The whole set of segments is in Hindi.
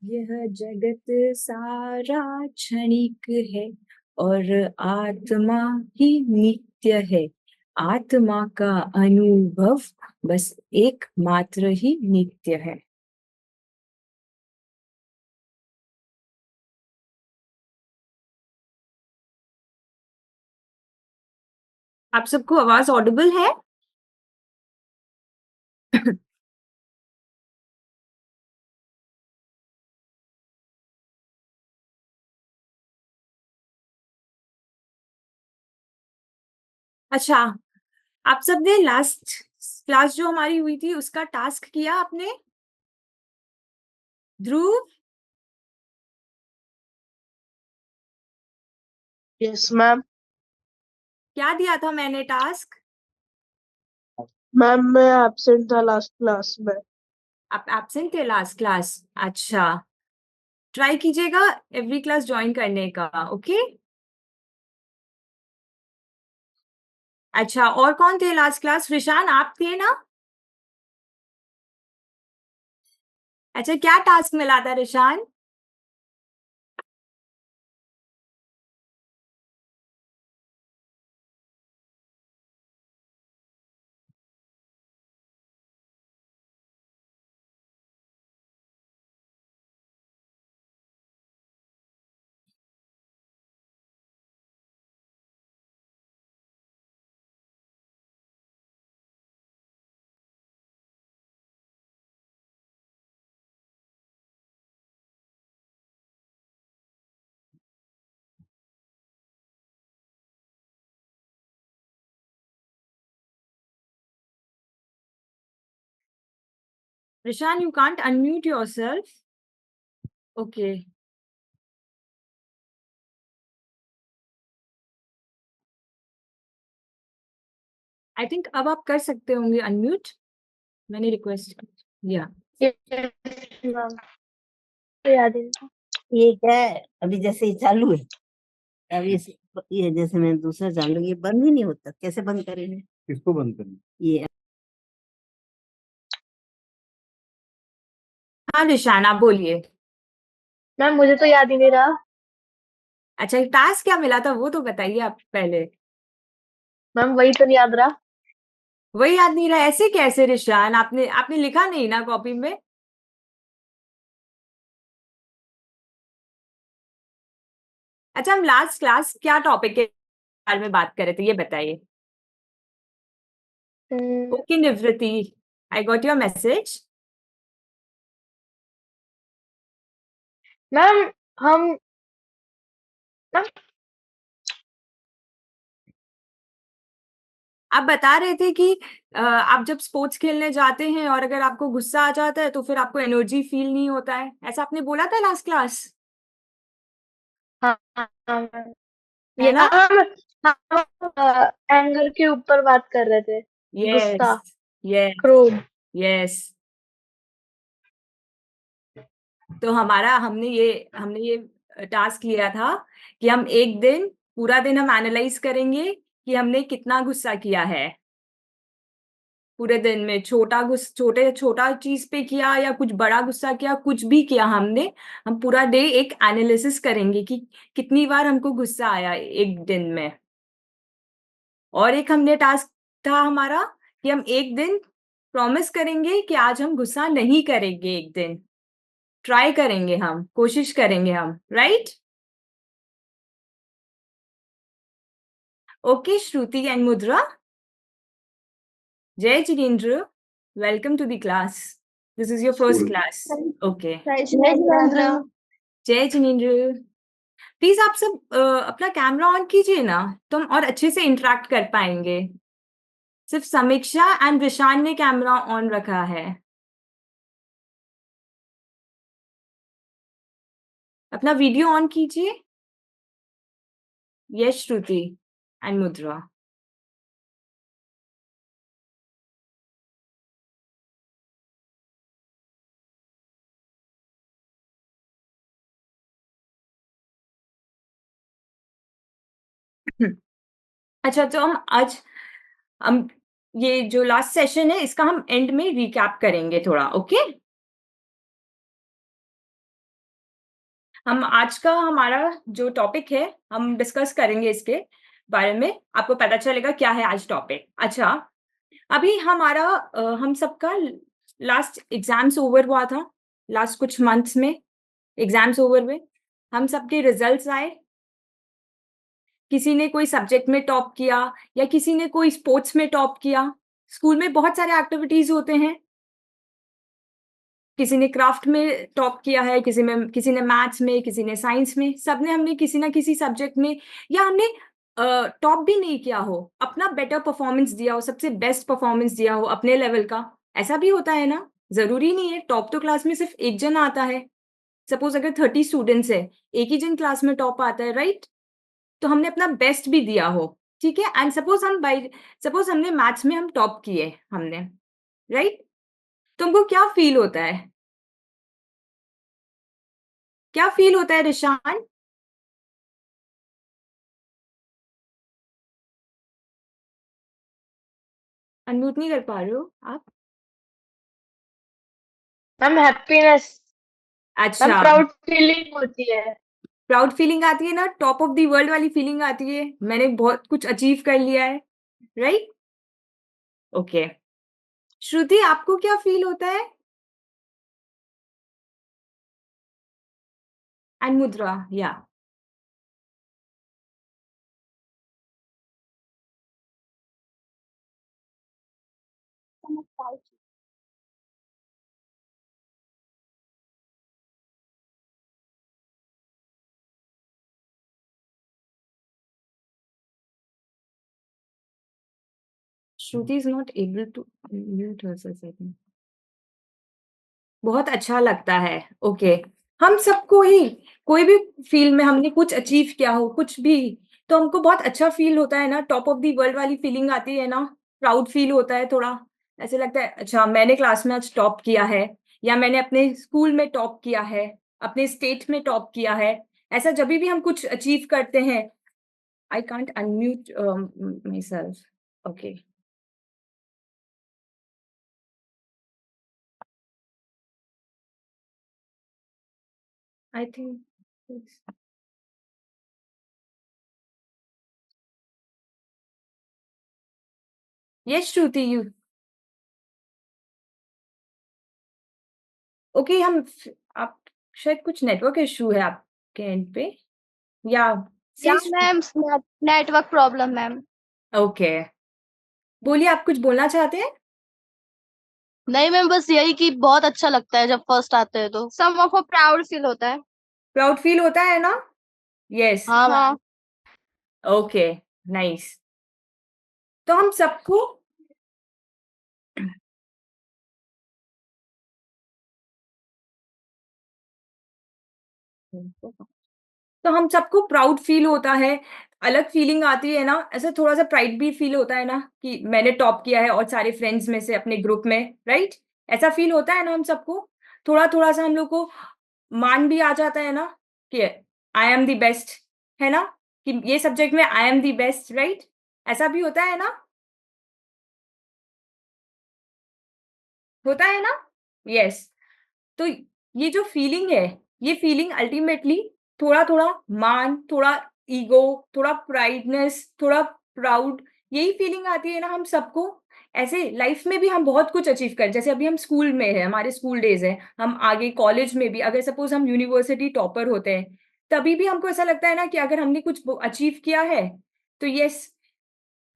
यह जगत सारा क्षणिक है और आत्मा ही नित्य है। आत्मा का अनुभव बस एक मात्र ही नित्य है। आप सबको आवाज ऑडिबल है? अच्छा, आप सबने लास्ट क्लास जो हमारी हुई थी उसका टास्क किया आपने? ध्रुव, यस मैम। क्या दिया था मैंने टास्क? मैम मैं एब्सेंट था लास्ट क्लास में। आप एब्सेंट थे लास्ट क्लास? अच्छा, ट्राई कीजिएगा एवरी क्लास ज्वाइन करने का। ओके, अच्छा, और कौन थे लास्ट क्लास? ऋशान, आप थे ना? अच्छा, क्या टास्क मिला था ऋशान? ऋशान, you can't unmute yourself. Okay. I think अब आप कर सकते होंगे अनम्यूट। मैंने रिक्वेस्ट किया। यस मैम, याद है। ये क्या है? अभी जैसे ये चालू है, अभी ये जैसे मैं दूसरा चालू, ये बंद ही नहीं होता। कैसे बंद करेंगे? किसको बंद करना? ये हाँ ऋशान, आप बोलिए। मैम मुझे तो याद ही नहीं रहा। अच्छा, टास्क क्या मिला था वो तो बताइए आप पहले। मैम वही तो नहीं याद रहा। वही याद नहीं रहा? ऐसे कैसे ऋशान? आपने आपने लिखा नहीं ना कॉपी में? अच्छा, हम लास्ट क्लास क्या टॉपिक के बारे में बात कर रहे थे ये बताइए। ओके निवृत्ति, I got your message. Ma'am हम मैम आप बता रहे थे कि आप जब स्पोर्ट्स खेलने जाते हैं और अगर आपको गुस्सा आ जाता है तो फिर आपको एनर्जी फील नहीं होता है, ऐसा आपने बोला था लास्ट क्लास, हाँ हाँ मैम। है ये ना? हम एंगर के ऊपर बात कर रहे थे। यस, गुस्सा, यस, क्रोध। यस। तो हमने ये टास्क लिया था कि हम एक दिन, पूरा दिन हम एनालाइज करेंगे कि हमने कितना गुस्सा किया है पूरे दिन में। छोटा चीज पे किया या कुछ बड़ा गुस्सा किया, कुछ भी किया हमने। हम पूरा डे एक एनालिसिस करेंगे कि कितनी बार हमको गुस्सा आया एक दिन में। और एक हमने टास्क था हमारा कि हम एक दिन प्रॉमिस करेंगे कि आज हम गुस्सा नहीं करेंगे। एक दिन ट्राई करेंगे, हम कोशिश करेंगे हम, right? Okay Shruti and Mudra, जय जिनेन्द्र, welcome to the class. This is your first class. Okay, जय जिनेन्द्र। प्लीज आप सब अपना कैमरा ऑन कीजिए ना, तो हम और अच्छे से इंटरेक्ट कर पाएंगे। सिर्फ समीक्षा एंड विशान ने कैमरा ऑन रखा है। अपना वीडियो ऑन कीजिए। यस श्रुति एंड मुद्रा। अच्छा, तो हम ये जो लास्ट सेशन है इसका हम एंड में रिकैप करेंगे थोड़ा। ओके, हम आज का हमारा जो टॉपिक है हम डिस्कस करेंगे इसके बारे में, आपको पता चलेगा क्या है आज टॉपिक। अच्छा, अभी हमारा हम सबका लास्ट एग्जाम्स ओवर हुआ था, लास्ट कुछ मंथ्स में एग्जाम्स ओवर हुए, हम सबके रिजल्ट्स आए, किसी ने कोई सब्जेक्ट में टॉप किया या किसी ने कोई स्पोर्ट्स में टॉप किया। स्कूल में बहुत सारे एक्टिविटीज होते हैं, किसी ने क्राफ्ट में टॉप किया है, किसी ने मैथ्स में, किसी ने साइंस में, सबने हमने किसी ना किसी सब्जेक्ट में, या हमने टॉप भी नहीं किया हो, अपना बेटर परफॉर्मेंस दिया हो, सबसे बेस्ट परफॉर्मेंस दिया हो अपने लेवल का। ऐसा भी होता है ना, जरूरी नहीं है टॉप तो क्लास में सिर्फ एक जन आता है। सपोज अगर 30 स्टूडेंट्स है, एक ही जन क्लास में टॉप आता है, राइट? तो हमने अपना बेस्ट भी दिया हो, ठीक है। एंड सपोज हमने मैथ्स में हम टॉप किए हमने, राइट? तो हमको क्या फील होता है, क्या फील होता है रिशान? अनम्यूट नहीं कर पा रहे हो आप? मैम हैप्पीनेस, मैम अच्छा, प्राउड फीलिंग होती है। प्राउड फीलिंग आती है ना, टॉप ऑफ द वर्ल्ड वाली फीलिंग आती है, मैंने बहुत कुछ अचीव कर लिया है, राइट? ओके, श्रुति आपको क्या फील होता है? एंड मुद्रा, या Shruti is not able to mute herself, I think. बहुत अच्छा लगता है, ओके। हम सबको ही कोई भी फील्ड में हमने कुछ अचीव किया हो, कुछ भी, तो हमको बहुत अच्छा फील होता है ना, टॉप ऑफ द वर्ल्ड वाली फीलिंग आती है ना, प्राउड फील होता है थोड़ा। ऐसे लगता है अच्छा मैंने क्लास में आज टॉप किया है, या मैंने अपने स्कूल में टॉप किया है, अपने स्टेट में टॉप किया है। ऐसा जब भी हम कुछ अचीव करते हैं, I can't unmute my self, okay. I think yes Shruti, you okay. आप शायद कुछ नेटवर्क इशू है आपके एंड पे, या या से ma'am network problem ma'am. Okay, बोलिए, आप कुछ बोलना चाहते हैं? नहीं मैम, बस यही कि बहुत अच्छा लगता है जब फर्स्ट आते हैं तो सम ऑफ प्राउड फील होता है। प्राउड फील होता है ना? यस, हाँ मैम। Okay, nice. तो हम सबको तो हम सबको प्राउड फील होता है, अलग फीलिंग आती है ना, ऐसा थोड़ा सा प्राइड भी फील होता है ना कि मैंने टॉप किया है और सारे फ्रेंड्स में से अपने ग्रुप में, राइट? ऐसा फील होता है ना हम सबको, थोड़ा थोड़ा सा हम लोग को मान भी आ जाता है ना कि आई एम द बेस्ट, है ना, कि ये सब्जेक्ट में I am the best, right? ऐसा भी होता है ना, होता है ना? यस। तो ये जो फीलिंग है, ये फीलिंग अल्टीमेटली थोड़ा-थोड़ा मान, थोड़ा ईगो, थोड़ा प्राइडनेस, थोड़ा प्राउड, यही फीलिंग आती है ना हम सबको। ऐसे लाइफ में भी हम बहुत कुछ अचीव कर, जैसे अभी हम स्कूल में हैं, हमारे स्कूल डेज़ हैं, हम आगे कॉलेज में भी अगर सपोज़ हम यूनिवर्सिटी टॉपर होते हैं, तभी भी हमको ऐसा लगता है ना कि अगर हमने कुछ अचीव किया है, तो येस,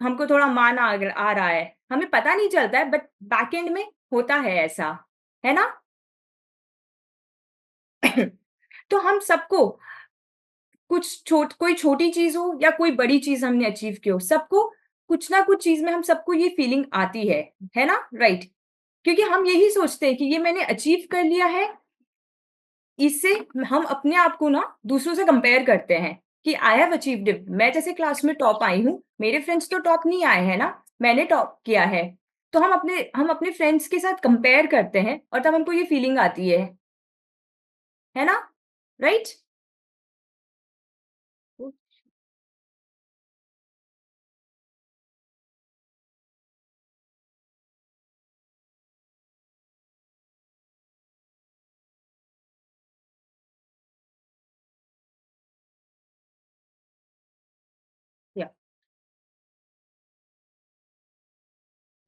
हमको थोड़ा मान आ रहा है। हमें पता नहीं चलता है बट बैक एंड में होता है ऐसा, है ना? तो हम सबको कोई छोटी चीज़ हो या कोई बड़ी चीज़ हमने अचीव की हो, सबको कुछ ना कुछ चीज़ में हम सबको ये फीलिंग आती है ना? राइट? क्योंकि हम यही सोचते हैं कि ये मैंने अचीव कर लिया है, इससे हम अपने आप को ना दूसरों से कंपेयर करते हैं कि आई हैव अचीव्ड इट। मैं जैसे क्लास में टॉप आई हूँ, मेरे फ्रेंड्स तो टॉप नहीं आए हैं ना, मैंने टॉप किया है। तो हम अपने फ्रेंड्स के साथ कंपेयर करते हैं और तब हमको ये फीलिंग आती है ना? राइट?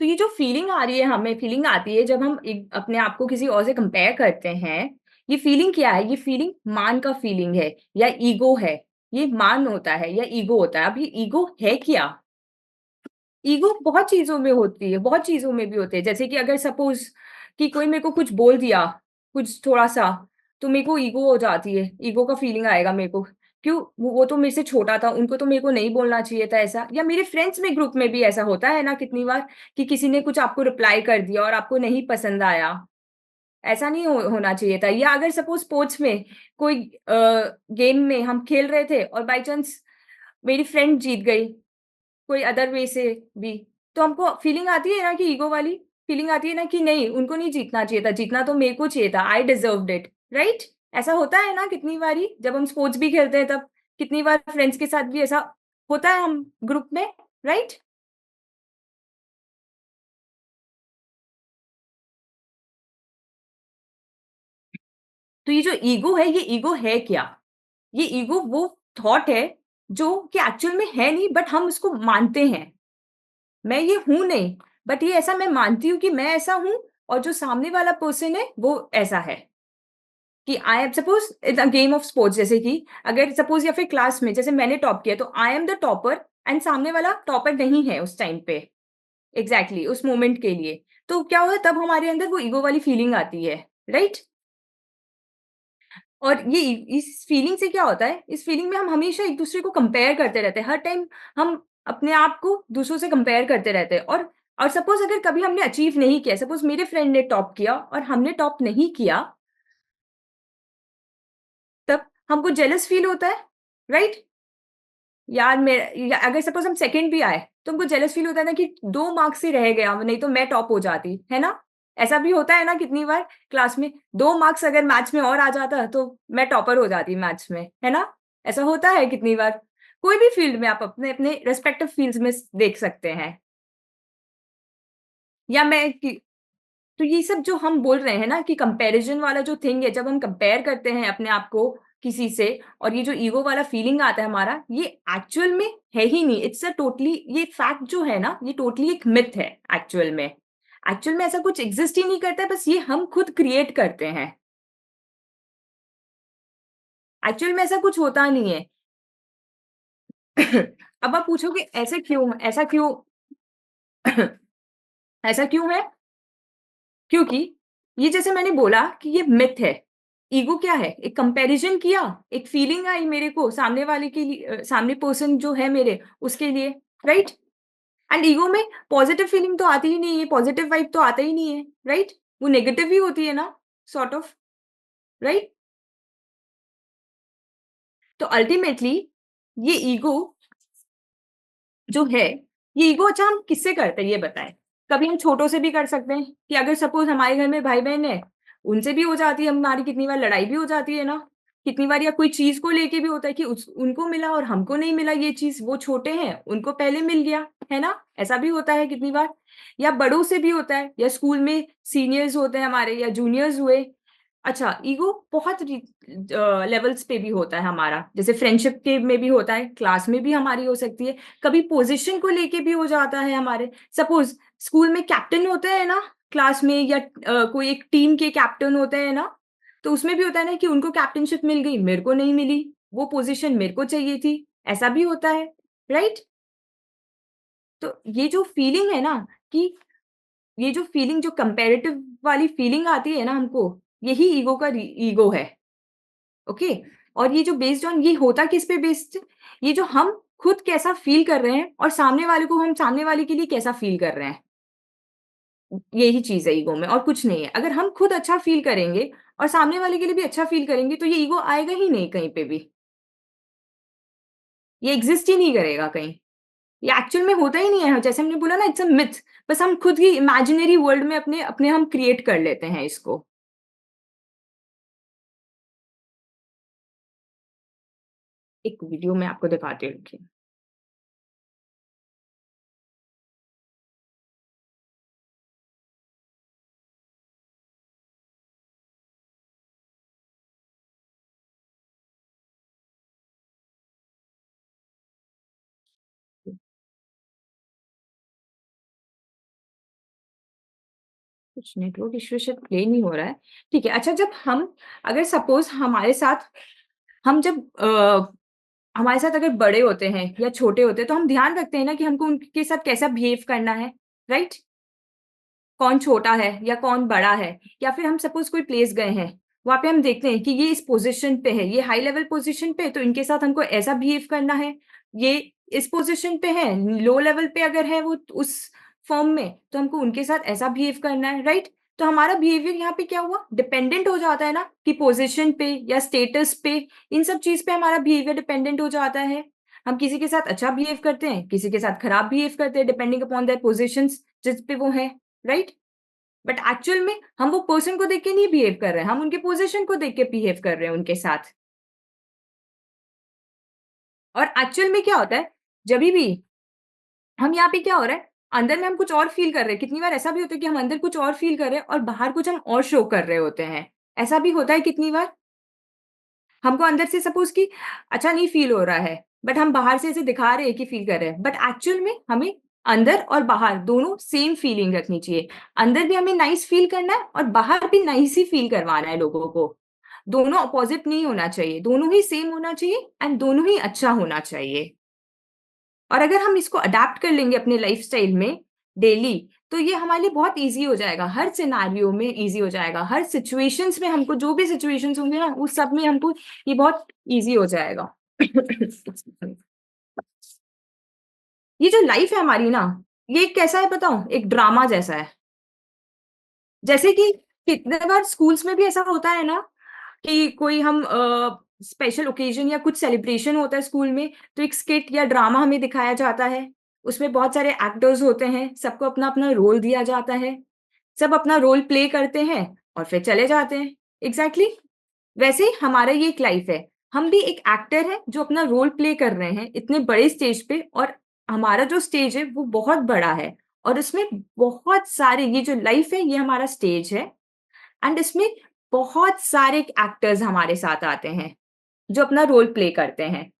तो ये जो फीलिंग आ रही है, हमें फीलिंग आती है जब हम अपने आप को किसी और से कंपेयर करते हैं, ये फीलिंग क्या है? ये फीलिंग मान का फीलिंग है या ईगो है? ये मान होता है या ईगो होता है? अब ये ईगो है क्या? ईगो बहुत चीजों में होती है, बहुत चीजों में भी होते हैं। जैसे कि अगर सपोज कि कोई मेरे को कुछ बोल दिया, कुछ थोड़ा सा, तो मेरे को ईगो हो जाती है, ईगो का फीलिंग आएगा मेरे को। क्यों? वो तो मेरे से छोटा था, उनको तो मेरे को नहीं बोलना चाहिए था ऐसा। या मेरे फ्रेंड्स में ग्रुप में भी ऐसा होता है ना कितनी बार, कि किसी ने कुछ आपको रिप्लाई कर दिया और आपको नहीं पसंद आया। ऐसा नहीं होना चाहिए था। या अगर सपोज स्पोर्ट्स में कोई गेम में हम खेल रहे थे और बाई चांस मेरी फ्रेंड जीत गई, कोई अदर वे से भी, तो हमको फीलिंग आती है ना कि ईगो वाली फीलिंग आती है ना कि नहीं, उनको नहीं जीतना चाहिए था, जीतना तो मेरे को चाहिए था, आई डिजर्व्ड इट, राइट? ऐसा होता है ना कितनी बारी जब हम स्पोर्ट्स भी खेलते हैं तब। कितनी बार फ्रेंड्स के साथ भी ऐसा होता है हम ग्रुप में, राइट? तो ये जो ईगो है, ये ईगो है क्या? ये ईगो वो थॉट है जो कि एक्चुअल में है नहीं, बट हम उसको मानते हैं। मैं ये हूं नहीं, बट ये ऐसा मैं मानती हूँ कि मैं ऐसा हूं, और जो सामने वाला पर्सन है वो ऐसा है। कि I am suppose in a game of sports, जैसे कि अगर सपोज या फिर क्लास में जैसे मैंने टॉप किया तो I am the topper, and सामने वाला टॉपर नहीं है उस टाइम पे, एग्जैक्टली उस मोमेंट के लिए। तो क्या होता है, तब हमारे अंदर वो ईगो वाली फीलिंग आती है, राइट? और ये इस फीलिंग से क्या होता है, इस फीलिंग में हम हमेशा एक दूसरे को कंपेयर करते रहते हैं, हर टाइम हम अपने आप को दूसरों से कंपेयर करते रहते हैं। और सपोज अगर कभी हमने अचीव नहीं किया, सपोज मेरे फ्रेंड ने टॉप किया और हमने टॉप नहीं किया, तब हमको जेलस फील होता है, राइट? यार मेरा, या अगर सपोज हम सेकंड भी आए तो हमको जेलस फील होता है ना कि 2 मार्क्स से रह गया, नहीं तो मैं टॉप हो जाती, है ना? ऐसा भी होता है ना कितनी बार क्लास में, 2 मार्क्स अगर मैथ्स में और आ जाता तो मैं टॉपर हो जाती मैथ्स में, है ना? ऐसा होता है कितनी बार। कोई भी फील्ड में आप अपने अपने रेस्पेक्टिव फील्ड्स में देख सकते हैं। या तो ये सब जो हम बोल रहे हैं ना कि कंपैरिजन वाला जो थिंग है, जब हम कंपेयर करते हैं अपने आप को किसी से, और ये जो ईगो वाला फीलिंग आता है हमारा, ये एक्चुअल में है ही नहीं। इट्स अ टोटली, ये फैक्ट जो है ना, ये टोटली एक मिथ है एक्चुअल में। एक्चुअल में ऐसा कुछ एग्जिस्ट ही नहीं करता है, बस ये हम खुद क्रिएट करते हैं। एक्चुअल में ऐसा कुछ होता नहीं है। अब आप पूछोगे ऐसे क्यों, ऐसा क्यों? ऐसा क्यों है? क्योंकि ये जैसे मैंने बोला कि ये मिथ है। ईगो क्या है? एक कंपैरिजन किया, एक फीलिंग आई मेरे को सामने वाले के लिए, सामने पर्सन जो है मेरे, उसके लिए, राइट? एंड ईगो में पॉजिटिव फीलिंग तो आती ही नहीं है, पॉजिटिव वाइब तो आता ही नहीं है, राइट? वो नेगेटिव ही होती है ना, सॉर्ट ऑफ, राइट? तो अल्टीमेटली ये ईगो जो है, ये ईगो अच्छा हम किससे करते हैं ये बताएं? कभी हम छोटों से भी कर सकते हैं, कि अगर सपोज हमारे घर में भाई बहन है, उनसे भी हो जाती है हमारी, कितनी बार लड़ाई भी हो जाती है ना, कितनी बार। या कोई चीज को लेके भी होता है कि उनको मिला और हमको नहीं मिला ये चीज, वो छोटे हैं उनको पहले मिल गया, है ना? ऐसा भी होता है कितनी बार। या बड़ों से भी होता है, या स्कूल में सीनियर्स होते हैं हमारे, या जूनियर्स हुए। अच्छा, ईगो बहुत लेवल्स पे भी होता है हमारा, जैसे फ्रेंडशिप के में भी होता है, क्लास में भी हमारी हो सकती है, कभी पोजीशन को लेके भी हो जाता है हमारे। सपोज स्कूल में कैप्टन होते हैं ना क्लास में, या कोई एक टीम के कैप्टन होते हैं ना, तो उसमें भी होता है ना कि उनको कैप्टनशिप मिल गई, मेरे को नहीं मिली, वो पोजीशन मेरे को चाहिए थी। ऐसा भी होता है, राइट? तो ये जो फीलिंग है ना, कि ये जो फीलिंग, जो कंपैरेटिव वाली फीलिंग आती है ना हमको, यही ईगो का ईगो है। ओके? और ये जो बेस्ड ऑन, ये होता किस पे बेस्ड? ये जो हम खुद कैसा फील कर रहे हैं और सामने वाले को, हम सामने वाले के लिए कैसा फील कर रहे हैं, यही चीज है ईगो में, और कुछ नहीं है। अगर हम खुद अच्छा फील करेंगे और सामने वाले के लिए भी अच्छा फील करेंगे, तो ये ईगो आएगा ही नहीं कहीं पे भी, ये एग्जिस्ट ही नहीं करेगा कहीं। ये एक्चुअल में होता ही नहीं है, जैसे हमने बोला ना, इट्स अ मिथ। बस हम खुद ही इमेजिनरी वर्ल्ड में अपने अपने हम क्रिएट कर लेते हैं इसको। एक वीडियो में आपको दिखाती हूँ। कुछ नेटवर्क इश्यू शायद प्ले नहीं हो रहा है। ठीक है, अच्छा जब हम अगर सपोज हमारे साथ हम जब हमारे साथ अगर बड़े होते हैं या छोटे होते हैं तो हम ध्यान रखते हैं ना कि हमको उनके साथ कैसा बिहेव करना है, राइट? कौन छोटा है या कौन बड़ा है, या फिर हम सपोज कोई प्लेस गए हैं, वहां पे हम देखते हैं कि ये इस पोजीशन पे है, ये हाई लेवल पोजीशन पे है, तो इनके साथ हमको ऐसा बिहेव करना है। ये इस पोजीशन पे है, लो लेवल पे अगर है वो उस फॉर्म में, तो हमको उनके साथ ऐसा बिहेव करना है, राइट? तो हमारा बिहेवियर यहाँ पे क्या हुआ, डिपेंडेंट हो जाता है ना, कि पोजीशन पे या स्टेटस पे, इन सब चीज पे हमारा बिहेवियर डिपेंडेंट हो जाता है। हम किसी के साथ अच्छा बिहेव करते हैं, किसी के साथ खराब बिहेव करते हैं, डिपेंडिंग अपॉन देयर पोजीशंस जिस पे वो है, राइट? बट एक्चुअल में हम वो पर्सन को देख के नहीं बिहेव कर रहे हैं, हम उनके पोजीशन को देख के बिहेव कर रहे हैं उनके साथ। और एक्चुअल में क्या होता है, जब भी हम यहाँ पे क्या हो रहा है, अंदर में हम कुछ और फील कर रहे हैं। कितनी बार ऐसा भी होता है कि हम अंदर कुछ और फील कर रहे हैं और बाहर कुछ हम और शो कर रहे होते हैं। ऐसा भी होता है कितनी बार, हमको अंदर से सपोज कि अच्छा नहीं फील हो रहा है, बट हम बाहर से ऐसे दिखा रहे हैं कि फील कर रहे हैं, बट एक्चुअल में हमें अंदर और बाहर दोनों सेम फीलिंग रखनी चाहिए। अंदर भी हमें नाइस फील करना है और बाहर भी नाइस ही फील करवाना है लोगों को। दोनों अपोजिट नहीं होना चाहिए, दोनों ही सेम होना चाहिए एंड दोनों ही अच्छा होना चाहिए। और अगर हम इसको अडेप्ट कर लेंगे अपने लाइफस्टाइल में डेली, तो ये हमारे लिए बहुत इजी हो जाएगा, हर सिनेरियो में इजी हो जाएगा, हर सिचुएशंस में हमको जो भी सिचुएशंस होंगे ना उस सब में हमको ये बहुत इजी हो जाएगा। ये जो लाइफ है हमारी ना, ये कैसा है बताऊं, एक ड्रामा जैसा है। जैसे कि कितने बार स्कूल्स में भी ऐसा होता है ना कि कोई हम स्पेशल ओकेजन या कुछ सेलिब्रेशन होता है स्कूल में, तो एक स्किट या ड्रामा हमें दिखाया जाता है। उसमें बहुत सारे एक्टर्स होते हैं, सबको अपना अपना रोल दिया जाता है, सब अपना रोल प्ले करते हैं और फिर चले जाते हैं। एग्जैक्टली वैसे ही हमारा ये एक लाइफ है, हम भी एक एक्टर है जो अपना रोल प्ले कर रहे हैं इतने बड़े स्टेज पे, और हमारा जो स्टेज है वो बहुत बड़ा है, और उसमें बहुत सारे, ये जो लाइफ है ये हमारा स्टेज है, एंड इसमें बहुत सारे एक्टर्स हमारे साथ आते हैं जो अपना रोल प्ले करते हैं।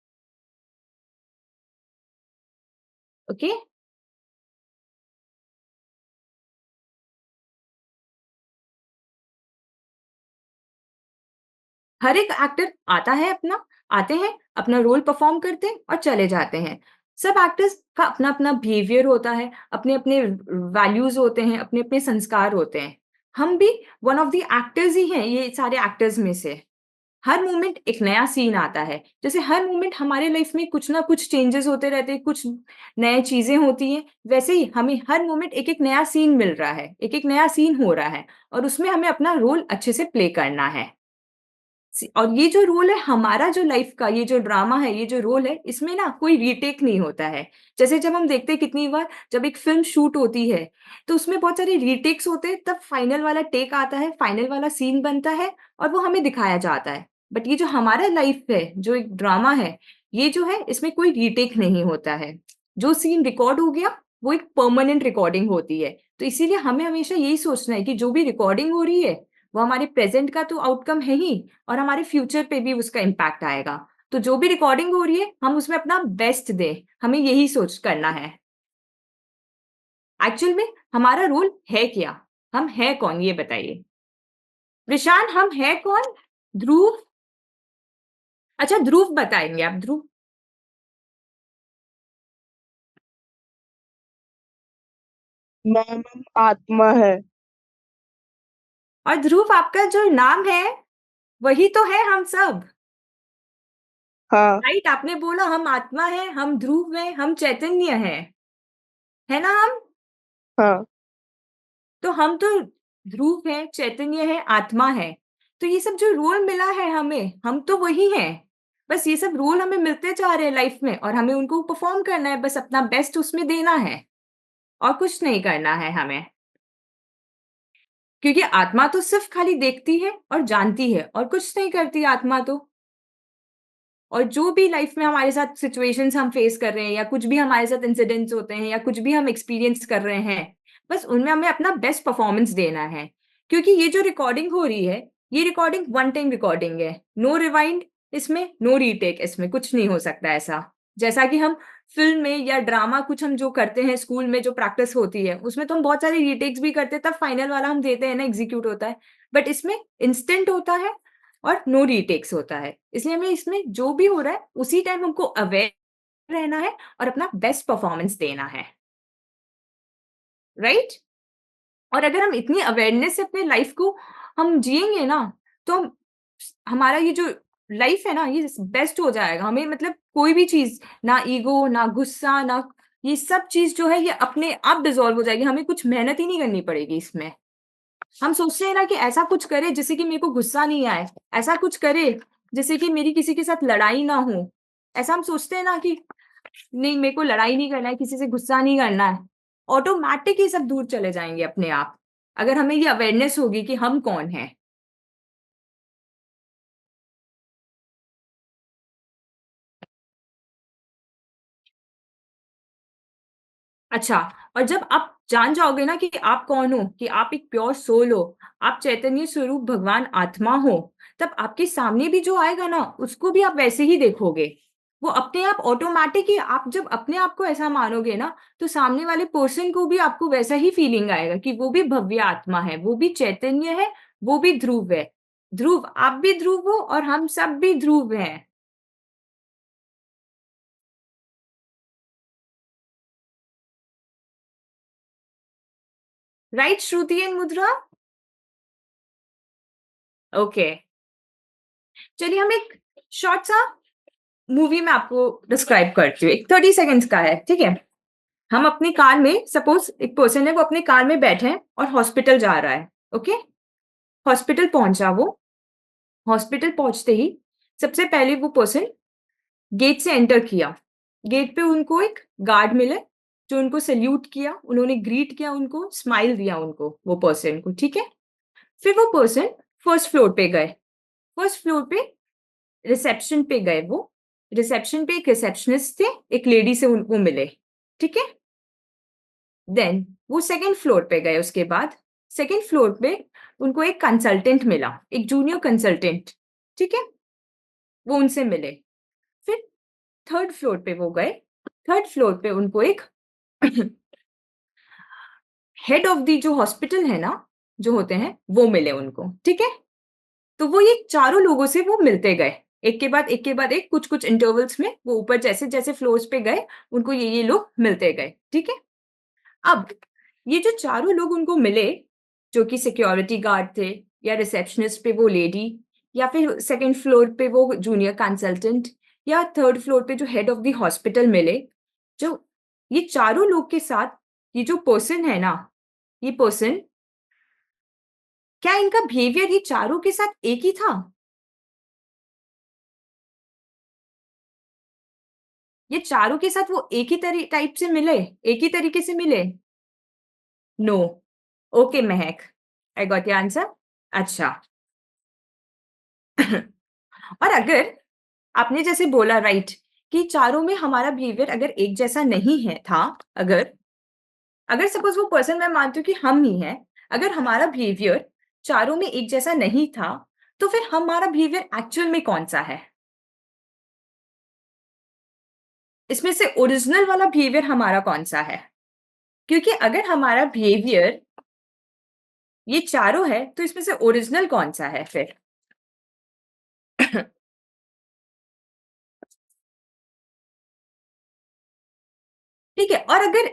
ओके, हर एक एक्टर आता है, अपना आते हैं, अपना रोल परफॉर्म करते हैं और चले जाते हैं। सब एक्टर्स का अपना अपना बिहेवियर होता है, अपने अपने वैल्यूज होते हैं, अपने अपने संस्कार होते हैं। हम भी वन ऑफ द एक्टर्स ही हैं ये सारे एक्टर्स में से। हर मोमेंट एक नया सीन आता है, जैसे हर मोमेंट हमारे लाइफ में कुछ ना कुछ चेंजेस होते रहते हैं, कुछ नए चीजें होती हैं, वैसे ही हमें हर मोमेंट एक एक नया सीन मिल रहा है, एक एक नया सीन हो रहा है, और उसमें हमें अपना रोल अच्छे से प्ले करना है। और ये जो रोल है हमारा, जो लाइफ का ये जो ड्रामा है, ये जो रोल है, इसमें ना कोई रीटेक नहीं होता है। जैसे जब हम देखते हैं कितनी बार जब एक फिल्म शूट होती है तो उसमें बहुत सारे रीटेक्स होते हैं, तब फाइनल वाला टेक आता है, फाइनल वाला सीन बनता है और वो हमें दिखाया जाता है। बट ये जो हमारा लाइफ है, जो एक ड्रामा है, ये जो है इसमें कोई रीटेक नहीं होता है। जो सीन रिकॉर्ड हो गया वो एक परमानेंट रिकॉर्डिंग होती है। तो इसीलिए हमें हमेशा यही सोचना है कि जो भी रिकॉर्डिंग हो रही है वो हमारे प्रेजेंट का तो आउटकम है ही, और हमारे फ्यूचर पे भी उसका इम्पैक्ट आएगा। तो जो भी रिकॉर्डिंग हो रही है हम उसमें अपना बेस्ट दें, हमें यही सोच करना है। एक्चुअल में हमारा रोल है क्या, हम है कौन, ये बताइए। विशान, हम है कौन? ध्रुव, अच्छा ध्रुव बताएंगे आप, ध्रुव। मैम आत्मा है। और ध्रुव, आपका जो नाम है वही तो है हम सब, हाँ राइट? आपने बोला हम आत्मा है, हम ध्रुव है, हम चैतन्य है ना हम? हाँ तो हम तो ध्रुव है, चैतन्य है, आत्मा है। तो ये सब जो रोल मिला है हमें, हम तो वही हैं। बस ये सब रोल हमें मिलते जा रहे हैं लाइफ में, और हमें उनको परफॉर्म करना है, बस अपना बेस्ट उसमें देना है, और कुछ नहीं करना है हमें। क्योंकि आत्मा तो सिर्फ खाली देखती है और जानती है, और कुछ नहीं करती आत्मा तो। और जो भी लाइफ में हमारे साथ सिचुएशंस हम फेस कर रहे हैं, या कुछ भी हमारे साथ इंसिडेंट्स होते हैं, या कुछ भी हम एक्सपीरियंस कर रहे हैं, बस उनमें हमें अपना बेस्ट परफॉर्मेंस देना है। क्योंकि ये जो रिकॉर्डिंग हो रही है, ये रिकॉर्डिंग वन टाइम रिकॉर्डिंग है, नो रिवाइंड इसमें, नो रीटेक इसमें, कुछ नहीं हो सकता ऐसा। जैसा कि हम फिल्म में या ड्रामा कुछ हम जो करते हैं स्कूल में जो प्रैक्टिस होती है उसमें तो हम बहुत सारे रीटेक्स भी करते हैं, तब फाइनल वाला हम देते हैं ना, एग्जीक्यूट होता है। बट इसमें इंस्टेंट होता है और नो रीटेक्स होता है, इसलिए हमें इसमें जो भी हो रहा है उसी टाइम हमको अवेयर रहना है और अपना बेस्ट परफॉर्मेंस देना है, राइट? और अगर हम इतनी अवेयरनेस से अपने लाइफ को हम जिएंगे ना, तो हमारा ये जो लाइफ है ना ये बेस्ट हो जाएगा। हमें मतलब कोई भी चीज, ना ईगो ना गुस्सा ना, ये सब चीज जो है ये अपने आप डिसॉल्व हो जाएगी, हमें कुछ मेहनत ही नहीं करनी पड़ेगी इसमें। हम सोचते हैं ना कि ऐसा कुछ करे जिससे कि मेरे को गुस्सा नहीं आए, ऐसा कुछ करे जिससे कि मेरी किसी के साथ लड़ाई ना हो, ऐसा हम सोचते हैं ना कि नहीं मेरे को लड़ाई नहीं करना है, किसी से गुस्सा नहीं करना है, ऑटोमेटिक ये सब दूर चले जाएंगे अपने आप, अगर हमें ये अवेयरनेस होगी कि हम कौन हैं। अच्छा, और जब आप जान जाओगे ना कि आप कौन हो, कि आप एक प्योर सोल हो, आप चैतन्य स्वरूप भगवान आत्मा हो, तब आपके सामने भी जो आएगा ना उसको भी आप वैसे ही देखोगे। वो अपने आप ऑटोमेटिक ही, आप जब अपने आप को ऐसा मानोगे ना तो सामने वाले पर्सन को भी आपको वैसा ही फीलिंग आएगा कि वो भी भव्य आत्मा है, वो भी चैतन्य है, वो भी ध्रुव है। ध्रुव, आप भी ध्रुव हो और हम सब भी ध्रुव हैं। राइट श्रुति एंड मुद्रा? ओके, चलिए हम एक शॉर्ट सा मूवी में आपको डिस्क्राइब करती हूँ, एक 30 सेकेंड्स का है, ठीक है? हम अपनी कार में, सपोज एक पर्सन है वो अपनी कार में बैठे हैं और हॉस्पिटल जा रहा है, ओके? हॉस्पिटल पहुंचा वो, हॉस्पिटल पहुंचते ही सबसे पहले वो पर्सन गेट से एंटर किया, गेट पे उनको एक गार्ड मिले जो उनको सल्यूट किया, उन्होंने ग्रीट किया, उनको स्माइल दिया उनको, वो पर्सन को, ठीक है? फिर वो पर्सन फर्स्ट फ्लोर पे गए, फर्स्ट फ्लोर पे रिसेप्शन पे गए, वो रिसेप्शन पे एक रिसेप्शनिस्ट थे, एक लेडी से उनको मिले, ठीक है? देन वो सेकंड फ्लोर पे गए, उसके बाद सेकंड फ्लोर पे उनको एक कंसल्टेंट मिला, एक जूनियर कंसल्टेंट, ठीक है? वो उनसे मिले। फिर थर्ड फ्लोर पे वो गए, थर्ड फ्लोर पे उनको एक हेड ऑफ दी जो हॉस्पिटल है ना, जो होते हैं वो मिले उनको, ठीक है? तो वो ये चारों लोगों से वो मिलते गए, एक के बाद एक के बाद एक, कुछ कुछ इंटरवल्स में वो ऊपर जैसे जैसे फ्लोर्स पे गए उनको ये लोग मिलते गए, ठीक है? अब ये जो चारों लोग उनको मिले, जो कि सिक्योरिटी गार्ड थे या रिसेप्शनिस्ट पे वो लेडी, या फिर सेकंड फ्लोर पे वो जूनियर कंसल्टेंट, या थर्ड फ्लोर पे जो हेड ऑफ द हॉस्पिटल मिले, जो ये चारों लोग के साथ ये जो पर्सन है ना, ये पर्सन, क्या इनका बिहेवियर ये चारों के साथ एक ही था? ये चारों के साथ वो एक ही टाइप से मिले, एक ही तरीके से मिले? No. Okay Mahak, I got your answer. अच्छा और अगर आपने जैसे बोला राइट कि चारों में हमारा बिहेवियर अगर एक जैसा नहीं है था, अगर अगर सपोज वो पर्सन, मैं मानती हूँ कि हम ही हैं, अगर हमारा बिहेवियर चारों में एक जैसा नहीं था तो फिर हमारा बिहेवियर एक्चुअल में कौन सा है? इसमें से ओरिजिनल वाला बिहेवियर हमारा कौन सा है? क्योंकि अगर हमारा बिहेवियर ये चारों है तो इसमें से ओरिजिनल कौन सा है फिर? ठीक है, और अगर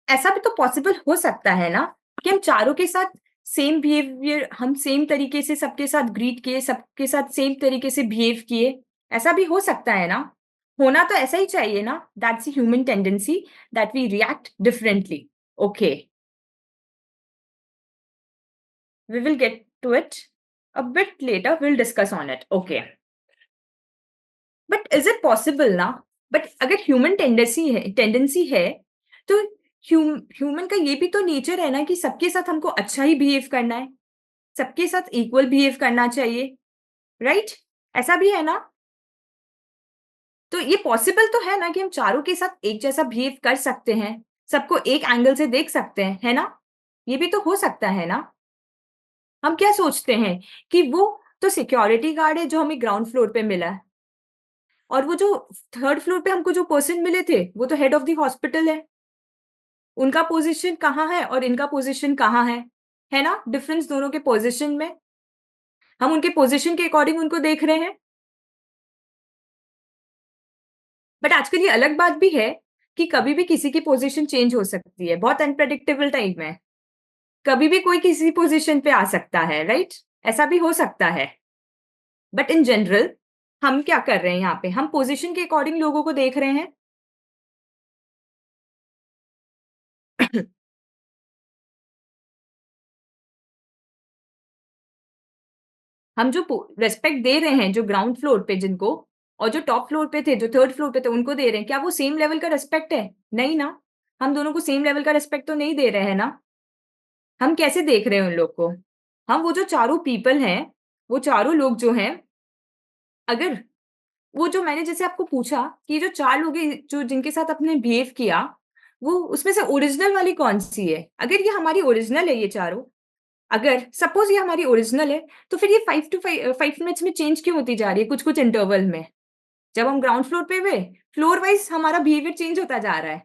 ऐसा भी तो पॉसिबल हो सकता है ना कि हम चारों के साथ सेम बिहेवियर, हम सेम तरीके से सबके साथ ग्रीट किए, सबके साथ सेम तरीके से बिहेव किए, ऐसा भी हो सकता है ना? होना तो ऐसा ही चाहिए ना, that's human tendency that we react differently. Okay, we will get to it a bit later, we'll discuss on it, okay? But is it possible ना? बट अगर ह्यूमन टेंडेंसी है तो ह्यूमन का ये भी तो नेचर है ना कि सबके साथ हमको अच्छा ही बिहेव करना है, सबके साथ इक्वल बिहेव करना चाहिए, राइट? ऐसा भी है ना? तो ये पॉसिबल तो है ना कि हम चारों के साथ एक जैसा बिहेव कर सकते हैं, सबको एक एंगल से देख सकते हैं, है ना? ये भी तो हो सकता है ना? हम क्या सोचते हैं कि वो तो सिक्योरिटी गार्ड है जो हमें ग्राउंड फ्लोर पे मिला है, और वो जो 3rd फ्लोर पे हमको जो पर्सन मिले थे वो तो हेड ऑफ द हॉस्पिटल है, उनका पोजीशन कहाँ है और इनका पोजीशन कहाँ है ना डिफरेंस दोनों के पोजीशन में। हम उनके पोजीशन के अकॉर्डिंग उनको देख रहे हैं। बट आजकल ये अलग बात भी है कि कभी भी किसी की पोजीशन चेंज हो सकती है, बहुत अनप्रेडिक्टेबल टाइम है, कभी भी कोई किसी पोजीशन पे आ सकता है, राइट? ऐसा भी हो सकता है। बट इन जनरल हम क्या कर रहे हैं यहाँ पे, हम पोजीशन के अकॉर्डिंग लोगों को देख रहे हैं। हम जो रेस्पेक्ट दे रहे हैं जो ग्राउंड फ्लोर पे जिनको, और जो टॉप फ्लोर पे थे, जो 3rd फ्लोर पे थे, उनको दे रहे हैं, क्या वो सेम लेवल का रेस्पेक्ट है? नहीं ना, हम दोनों को सेम लेवल का रेस्पेक्ट तो नहीं दे रहे हैं ना। हम कैसे देख रहे हैं उन लोग को? हम वो जो चारों पीपल हैं, वो चारों लोग जो हैं, अगर वो जो मैंने जैसे आपको पूछा कि जो 4 लोग हैं जो जिनके साथ आपने बिहेव किया, वो उसमें से ओरिजिनल वाली कौन-सी है? अगर ये हमारी ओरिजिनल है ये चारों, अगर सपोज़ ये हमारी ओरिजिनल है, तो फिर ये 5 मिनट्स में चेंज क्यों होती जा रही है कुछ-कुछ इंटरवल में? जब हम ग्राउंड फ्लोर पे हुए, फ्लोर वाइज़ हमारा बिहेवियर चेंज होता जा रहा है।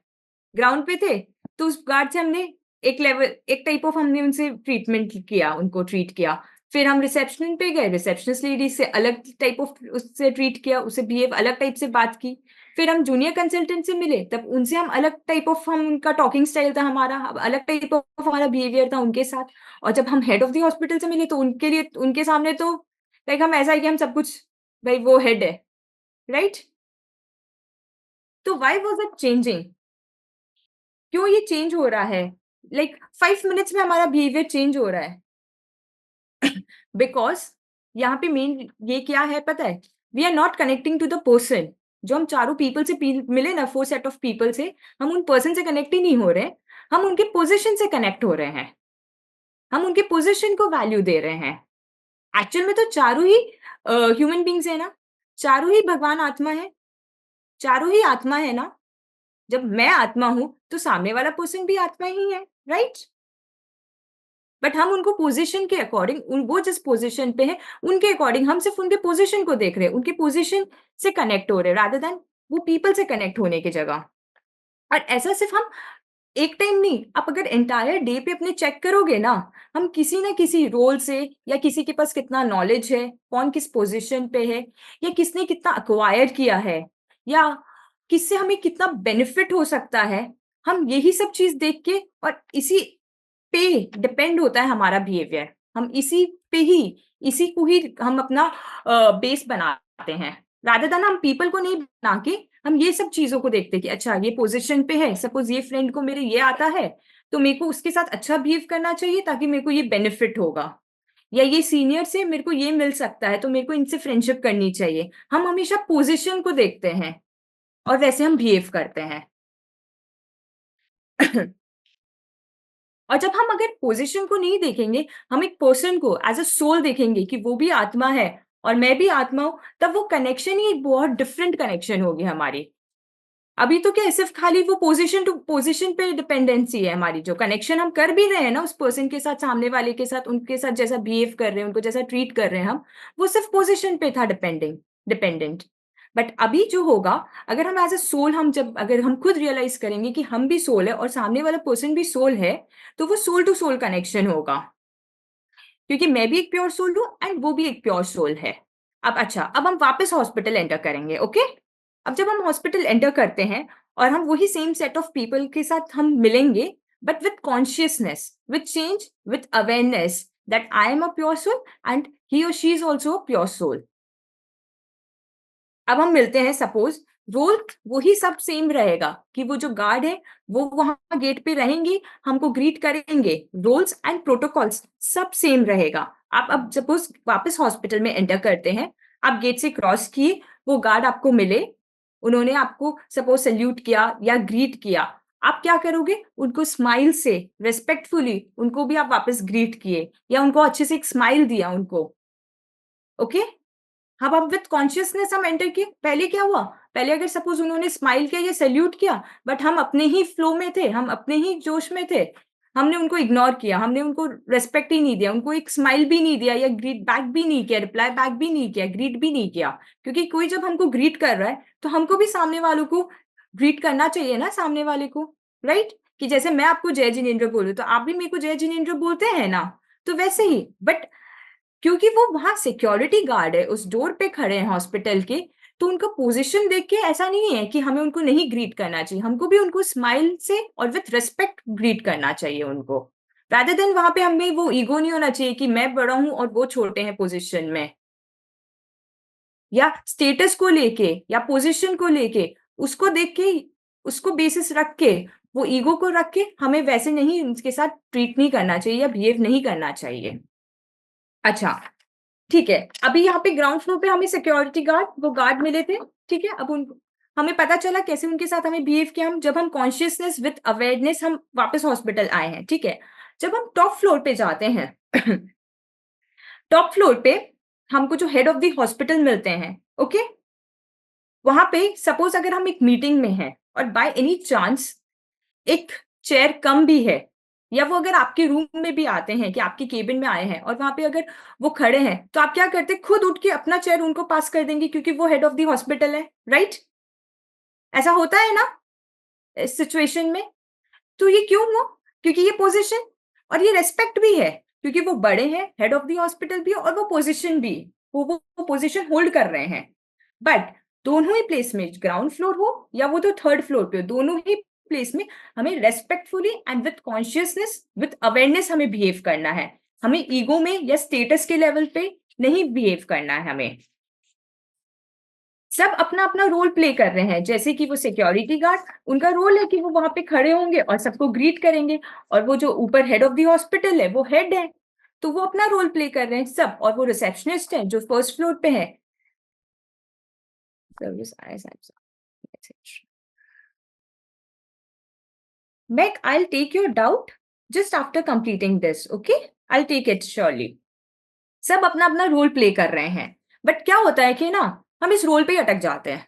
ग्राउंड पे थे, तो उस गार्ड से हमने एक टाइप ऑफ हमने उनसे ट्रीटमेंट किया, उनको ट्रीट किया। फिर हम रिसेप्शन पे गए, रिसेप्शनिस्ट लेडी से अलग टाइप ऑफ उससे ट्रीट किया, उससे बिहेव अलग टाइप से बात की। फिर हम जूनियर कंसल्टेंट से मिले, तब उनसे हम अलग टाइप ऑफ हम उनका टॉकिंग स्टाइल था हमारा, अलग टाइप ऑफ हमारा बिहेवियर था उनके साथ। और जब हम हेड ऑफ द हॉस्पिटल से मिले, तो उनके लिए उनके सामने तो लाइक हम ऐसा है कि हम सब कुछ, भई वो हेड है, राइट? तो व्हाई वाज़ दैट चेंजिंग? क्यों ये चेंज हो रहा है? लाइक 5 मिनट्स में हमारा बिहेवियर चेंज हो रहा है। बिकॉज़ यहाँ पे मेन ये क्या है पता है? We are not connecting to the person. जो हम चारों पीपल से मिले ना, 4 सेट ऑफ पीपल से, हम उन पर्सन से कनेक्ट ही नहीं हो रहे, हम उनके पोज़ीशन से कनेक्ट हो रहे हैं। हम उनके पोज़ीशन को वैल्यू दे रहे हैं। एक्चुअल में तो चारों ही ह्यूमन बीइंग्स है ना, चारों ही भगवान आत्मा है, चारों ही आत्मा है ना। जब मैं आत्मा हूँ, तो सामने वाला पर्सन भी आत्मा ही है, राइट? बट हम उनको पोजीशन के अकॉर्डिंग, वो जिस पोजीशन पे है उनके अकॉर्डिंग हम सिर्फ उनके पोजीशन को देख रहे हैं, उनके पोजीशन से कनेक्ट हो रहे हैं रादर देन वो पीपल से कनेक्ट होने की जगह। और ऐसा सिर्फ हम एक टाइम नहीं, आप अगर एंटायर डे पे अपने चेक करोगे ना, हम किसी ना किसी रोल से, या किसी के पास कितना नॉलेज है, कौन किस पोजीशन पे है, या किसने कितना अक्वायर किया है, या किससे हमें कितना बेनिफिट हो सकता है, हम यही सब चीज देख के, और इसी पे डिपेंड होता है हमारा बिहेवियर। हम इसी को ही हम अपना बेस बनाते हैं, रादर देन हम पीपल को नहीं बना के हम ये सब चीजों को देखते हैं कि अच्छा ये पोजीशन पे है, सपोज ये फ्रेंड को मेरे ये आता है, तो मेरे को उसके साथ अच्छा बिहेव करना चाहिए ताकि मेरे को ये बेनिफिट होगा, या ये सीनियर से मेरे को ये मिल सकता है तो मेरे को इनसे फ्रेंडशिप करनी चाहिए। हम हमेशा पोजीशन को देखते हैं और वैसे हम बिहेव करते हैं। और जब हम अगर पोजीशन को नहीं देखेंगे, हम एक पर्सन को एज अ सोल देखेंगे कि वो भी आत्मा है और मैं भी आत्मा हूं, तब वो कनेक्शन ही एक बहुत डिफरेंट कनेक्शन होगी हमारी। अभी तो क्या है, सिर्फ खाली वो पोजीशन टू पोजीशन पे डिपेंडेंसी है हमारी। जो कनेक्शन हम कर भी रहे हैं ना उस पर्सन के साथ, सामने वाले के साथ, उनके साथ जैसा बिहेव कर रहे हैं, उनको जैसा ट्रीट कर रहे हैं हम, वो सिर्फ पोजीशन पे था डिपेंडेंट। बट अभी जो होगा, अगर हम एज अ सोल, अगर हम खुद रियलाइज करेंगे कि हम भी सोल है और सामने वाला पर्सन भी सोल है, तो वो सोल टू सोल कनेक्शन होगा, क्योंकि मैं भी एक प्योर सोल हूँ एंड वो भी एक प्योर सोल है। अब हम वापस हॉस्पिटल एंटर करेंगे, ओके? अब जब हम हॉस्पिटल एंटर करते हैं और हम वही सेम सेट ऑफ पीपल के साथ हम मिलेंगे, but with consciousness, with change, with awareness that I am a pure soul and he और she is also a pure soul. अब हम मिलते हैं, सपोज रोल वही सब सेम रहेगा कि वो जो गार्ड है वो वहां गेट पे रहेंगे, हमको ग्रीट करेंगे, रोल्स एंड प्रोटोकॉल्स सब सेम रहेगा। आप अब सपोज वापस हॉस्पिटल में एंटर करते हैं, आप गेट से क्रॉस किए, वो गार्ड आपको मिले, उन्होंने आपको सपोज सल्यूट किया या ग्रीट किया, आप क्या करोगे? उनको स्माइल से, रेस्पेक्टफुली उनको भी आप वापस ग्रीट किए, या उनको अच्छे से एक स्माइल दिया उनको, ओके? अब विथ कॉन्शियसनेस हम एंटर किए। पहले क्या हुआ? पहले अगर सपोज उन्होंने स्माइल किया या सैल्यूट किया, बट हम अपने ही फ्लो में थे, हम अपने ही जोश में थे, हमने उनको इग्नोर किया, हमने उनको रेस्पेक्ट ही नहीं दिया, उनको एक स्माइल भी नहीं दिया या ग्रीट बैक भी नहीं किया, रिप्लाई बैक भी नहीं किया, ग्रीट भी नहीं किया। क्योंकि कोई जब हमको ग्रीट कर रहा है तो हमको भी सामने वालों को ग्रीट करना चाहिए ना, सामने वाले को, राइट? कि जैसे मैं आपको जय जिनेंद्र बोलूं तो आप भी मेरे को जय जिनेंद्र बोलते हैं ना, तो वैसे ही। बट क्योंकि वो वहां सिक्योरिटी गार्ड है, उस डोर पे खड़े हैं हॉस्पिटल के, तो उनका पोजीशन देख के ऐसा नहीं है कि हमें उनको नहीं ग्रीट करना चाहिए, हमको भी उनको स्माइल से और विथ रिस्पेक्ट ग्रीट करना चाहिए उनको, रादर देन वहां पे हमें वो ईगो नहीं होना चाहिए कि मैं बड़ा हूं और वो छोटे हैं पोजीशन में, या स्टेटस को लेके या पोजीशन को लेके, उसको देख के, उसको बेसिस रख के, वो ईगो को रख के हमें वैसे नहीं उनके साथ ट्रीट नहीं करना चाहिए या बिहेव नहीं करना चाहिए। अच्छा ठीक है, अभी यहाँ पे ग्राउंड फ्लोर पे हमें सिक्योरिटी गार्ड, वो गार्ड मिले थे, ठीक है। अब उन हमें पता चला कैसे उनके साथ हमें बिहेव किया, हम जब हम कॉन्शियसनेस विथ अवेयरनेस हम वापस हॉस्पिटल आए हैं, ठीक है। जब हम टॉप फ्लोर पे जाते हैं टॉप फ्लोर पे हमको जो हेड ऑफ द हॉस्पिटल मिलते हैं, ओके। वहां पे सपोज अगर हम एक मीटिंग में हैं और बाय एनी चांस एक चेयर कम भी है, या वो अगर आपके रूम में भी आते हैं कि आपके केबिन में आए हैं और वहां पे अगर वो खड़े हैं, तो आप क्या करते, खुद उठ के अपना चेयर उनको पास कर देंगे क्योंकि वो हेड ऑफ द हॉस्पिटल है, राइट? ऐसा होता है ना इस सिचुएशन में? तो ये क्यों हुआ? क्योंकि ये पोजीशन और ये रेस्पेक्ट भी है, क्योंकि वो बड़े हैं, हेड ऑफ द हॉस्पिटल भी, और वो पोजीशन भी, वो पोजीशन होल्ड कर रहे हैं। बट दोनों ही प्लेस में, ग्राउंड फ्लोर हो या वो तो थर्ड फ्लोर पे हो, दोनों ही प्लेस में हमें respectfully and with consciousness with awareness हमें बिहेव करना है। हमें ईगो में या स्टेटस के लेवल पे नहीं बिहेव करना है। हमें सब अपना अपना रोल प्ले कर रहे हैं, जैसे कि वो सिक्योरिटी गार्ड, उनका रोल है कि वो वहां पे खड़े होंगे और सबको ग्रीट करेंगे, और वो जो ऊपर हेड ऑफ द हॉस्पिटल है वो हेड है, तो वो अपना रोल प्ले कर रहे हैं सब। और वो रिसेप्शनिस्ट है जो फर्स्ट फ्लोर पे है, service Meg, I'll take your doubt just after completing this, okay? I'll take it surely. सब अपना अपना रोल प्ले कर रहे हैं, बट क्या होता है कि ना हम इस रोल पे ही अटक जाते हैं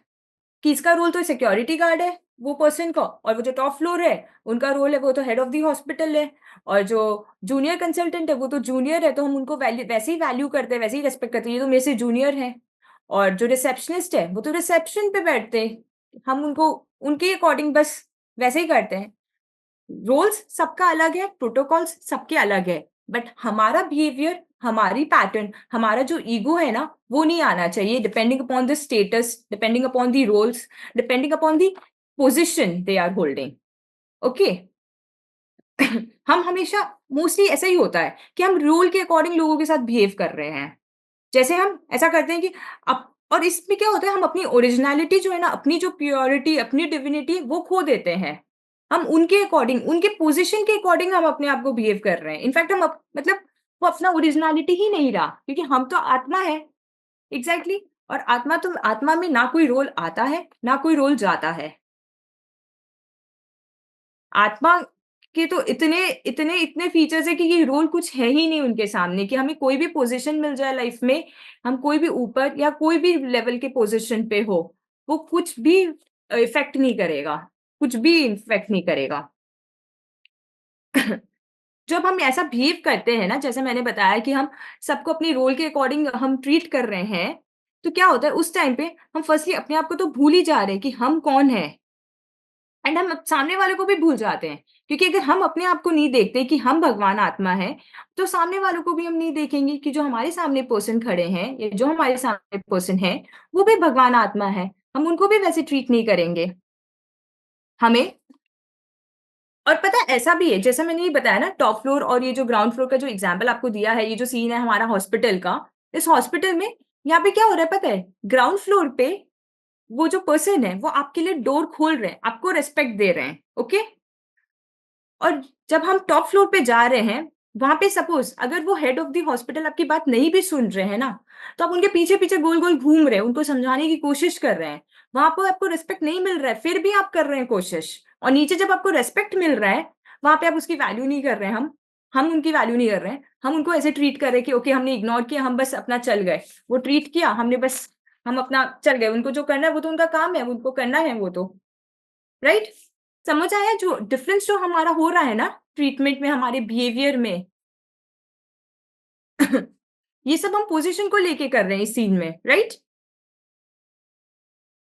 कि इसका रोल तो सिक्योरिटी गार्ड है वो पर्सन का, और वो जो टॉप फ्लोर है उनका रोल है वो तो हेड ऑफ द हॉस्पिटल है, और जो जूनियर कंसल्टेंट है वो तो जूनियर है, तो हम उनको वैसे ही वैल्यू करते हैं, वैसे ही रेस्पेक्ट करते हैं, ये तो मेरे से जूनियर है। और जो रिसेप्शनिस्ट है वो तो रिसेप्शन पे बैठते हैं, हम उनको उनके अकॉर्डिंग बस वैसे ही करते हैं। रोल्स सबका अलग है, प्रोटोकॉल्स सबके अलग है, बट हमारा बिहेवियर, हमारी पैटर्न, हमारा जो ईगो है ना, वो नहीं आना चाहिए, depending upon the status, depending upon the roles, depending upon the position they are holding, okay. हम हमेशा मोस्टली ऐसा ही होता है कि हम रोल के अकॉर्डिंग लोगों के साथ बिहेव कर रहे हैं, जैसे हम ऐसा करते हैं कि अब, और इसमें क्या होता है, हम अपनी ओरिजिनलिटी जो है ना, अपनी जो प्योरिटी, अपनी डिविनिटी, वो खो देते हैं। हम उनके अकॉर्डिंग, उनके पोजीशन के अकॉर्डिंग हम अपने आप को बिहेव कर रहे हैं। इनफैक्ट हम मतलब वो अपना ओरिजिनलिटी ही नहीं रहा, क्योंकि हम तो आत्मा है, एग्जैक्टली और आत्मा, तो आत्मा में ना कोई रोल आता है ना कोई रोल जाता है। आत्मा के तो इतने इतने इतने फीचर्स है कि ये रोल कुछ है ही नहीं उनके सामने, कि हमें कोई भी पोजीशन मिल जाए लाइफ में, हम कोई भी ऊपर या कोई भी लेवल के पोजीशन पे हो, वो कुछ भी इफेक्ट नहीं करेगा, कुछ भी इफेक्ट नहीं करेगा। जब हम ऐसा बिहेव करते हैं ना, जैसे मैंने बताया कि हम सबको अपनी रोल के अकॉर्डिंग हम ट्रीट कर रहे हैं, तो क्या होता है उस टाइम पे, हम फर्स्टली अपने आप को तो भूल ही जा रहे हैं कि हम कौन है, एंड हम सामने वाले को भी भूल जाते हैं, क्योंकि अगर हम अपने आप को नहीं देखते कि हम भगवान आत्मा है, तो सामने वालों को भी हम नहीं देखेंगे कि जो हमारे सामने पर्सन खड़े हैं या जो हमारे सामने पर्सन है वो भी भगवान आत्मा है, हम उनको भी वैसे ट्रीट नहीं करेंगे। हमें, और पता है ऐसा भी है, जैसा मैंने ये बताया ना, टॉप फ्लोर और ये जो ग्राउंड फ्लोर का जो एग्जाम्पल आपको दिया है, ये जो सीन है हमारा हॉस्पिटल का, इस हॉस्पिटल में यहाँ पे क्या हो रहा है पता है, ग्राउंड फ्लोर पे वो जो पर्सन है वो आपके लिए डोर खोल रहे हैं, आपको रेस्पेक्ट दे रहे हैं, ओके। और जब हम टॉप फ्लोर पे जा रहे हैं, वहां पे सपोज अगर वो हेड ऑफ द हॉस्पिटल आपकी बात नहीं भी सुन रहे हैं ना, तो आप उनके पीछे पीछे गोल गोल घूम रहे हैं, उनको समझाने की कोशिश कर रहे हैं, वहां पर आपको रेस्पेक्ट नहीं मिल रहा है, फिर भी आप कर रहे हैं कोशिश। और नीचे जब आपको रेस्पेक्ट मिल रहा है, वहां पे आप उसकी वैल्यू नहीं कर रहे हैं, हम उनकी वैल्यू नहीं कर रहे हैं, हम उनको ऐसे ट्रीट कर रहे हैं कि ओके हमने इग्नोर किया, हम बस अपना चल गए, वो ट्रीट किया हमने, बस हम अपना चल गए, उनको जो करना है वो तो उनका काम है, उनको करना है वो तो, राइट? समझ आया जो डिफरेंस जो हमारा हो रहा है ना, ट्रीटमेंट में, हमारे बिहेवियर में ये सब हम पोजीशन को लेके कर रहे हैं इस सीन में, राइट?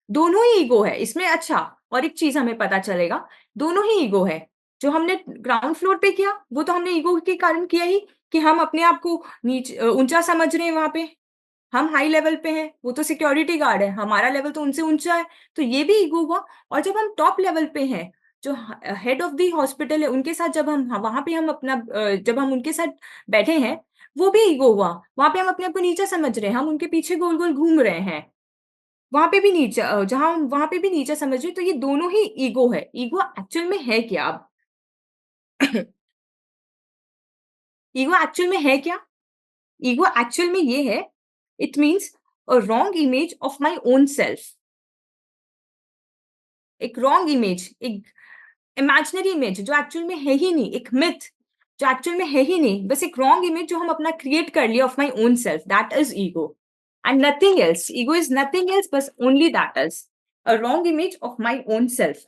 दोनों ही ईगो है इसमें। अच्छा, और एक चीज हमें पता चलेगा, दोनों ही ईगो है। जो हमने ग्राउंड फ्लोर पे किया वो तो हमने ईगो के कारण किया ही, कि हम अपने आप को ऊंचा समझ रहे हैं। वहां पे हम हाई लेवल पे हैं, वो तो सिक्योरिटी गार्ड है, हमारा लेवल तो उनसे ऊंचा है, तो ये भी ईगो हुआ। और जब हम टॉप लेवल पे हैं, जो हेड ऑफ द हॉस्पिटल है, उनके साथ जब हम वहां पे हम अपना जब हम उनके साथ बैठे हैं, वो भी ईगो हुआ। वहां पे हम अपने आप को नीचा समझ रहे हैं, हम उनके पीछे गोल गोल घूम रहे हैं, वहां पे भी नीचा, जहां हम वहां पे भी नीचा समझ रहे हैं। तो ये दोनों ही ईगो है। ईगो एक्चुअल में है क्या? अब ईगो एक्चुअल में है क्या? ईगो एक्चुअल में ये है, it means a wrong image of my own self. एक रॉन्ग इमेज, एक इमेजिनरी इमेज जो एक्चुअल में है ही नहीं, एक मिथ जो एक्चुअल में है ही नहीं, बस एक रॉन्ग इमेज जो हम अपना क्रिएट कर लिया of my own self, that is ego and nothing else. Ego is nothing else, बस only that is a wrong image of my own self.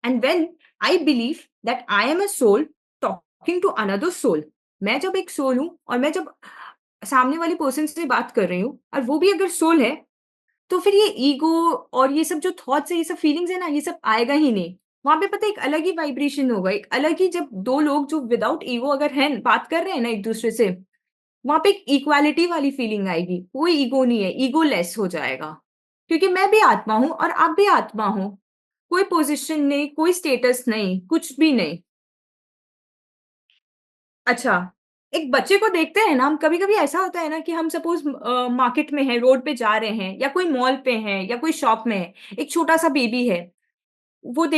And when I believe that I am a soul talking to another soul, मैं जब एक सोल हूं और मैं जब सामने वाली पर्सन से बात कर रही हूँ और वो भी अगर सोल है, तो फिर ये ईगो और ये सब जो थॉट्स है, ये सब फीलिंग्स है ना, ये सब आएगा ही नहीं। वहां पे पता है एक अलग ही वाइब्रेशन होगा, एक अलग ही, जब दो लोग जो विदाउट ईगो अगर है बात कर रहे हैं ना एक दूसरे से, वहां पे एक इक्वालिटी वाली फीलिंग आएगी। कोई ईगो नहीं है, ईगो लेस हो जाएगा, क्योंकि मैं भी आत्मा हूं और आप भी आत्मा हो। कोई पोजीशन नहीं, कोई स्टेटस नहीं, कुछ भी नहीं। अच्छा, एक बच्चे को देखते हैं ना हम, कभी कभी ऐसा होता है ना कि हम सपोज मार्केट में है, रोड पे जा रहे हैं, या कोई मॉल पे हैं, या कोई शॉप में है, एक छोटा सा बेबी है,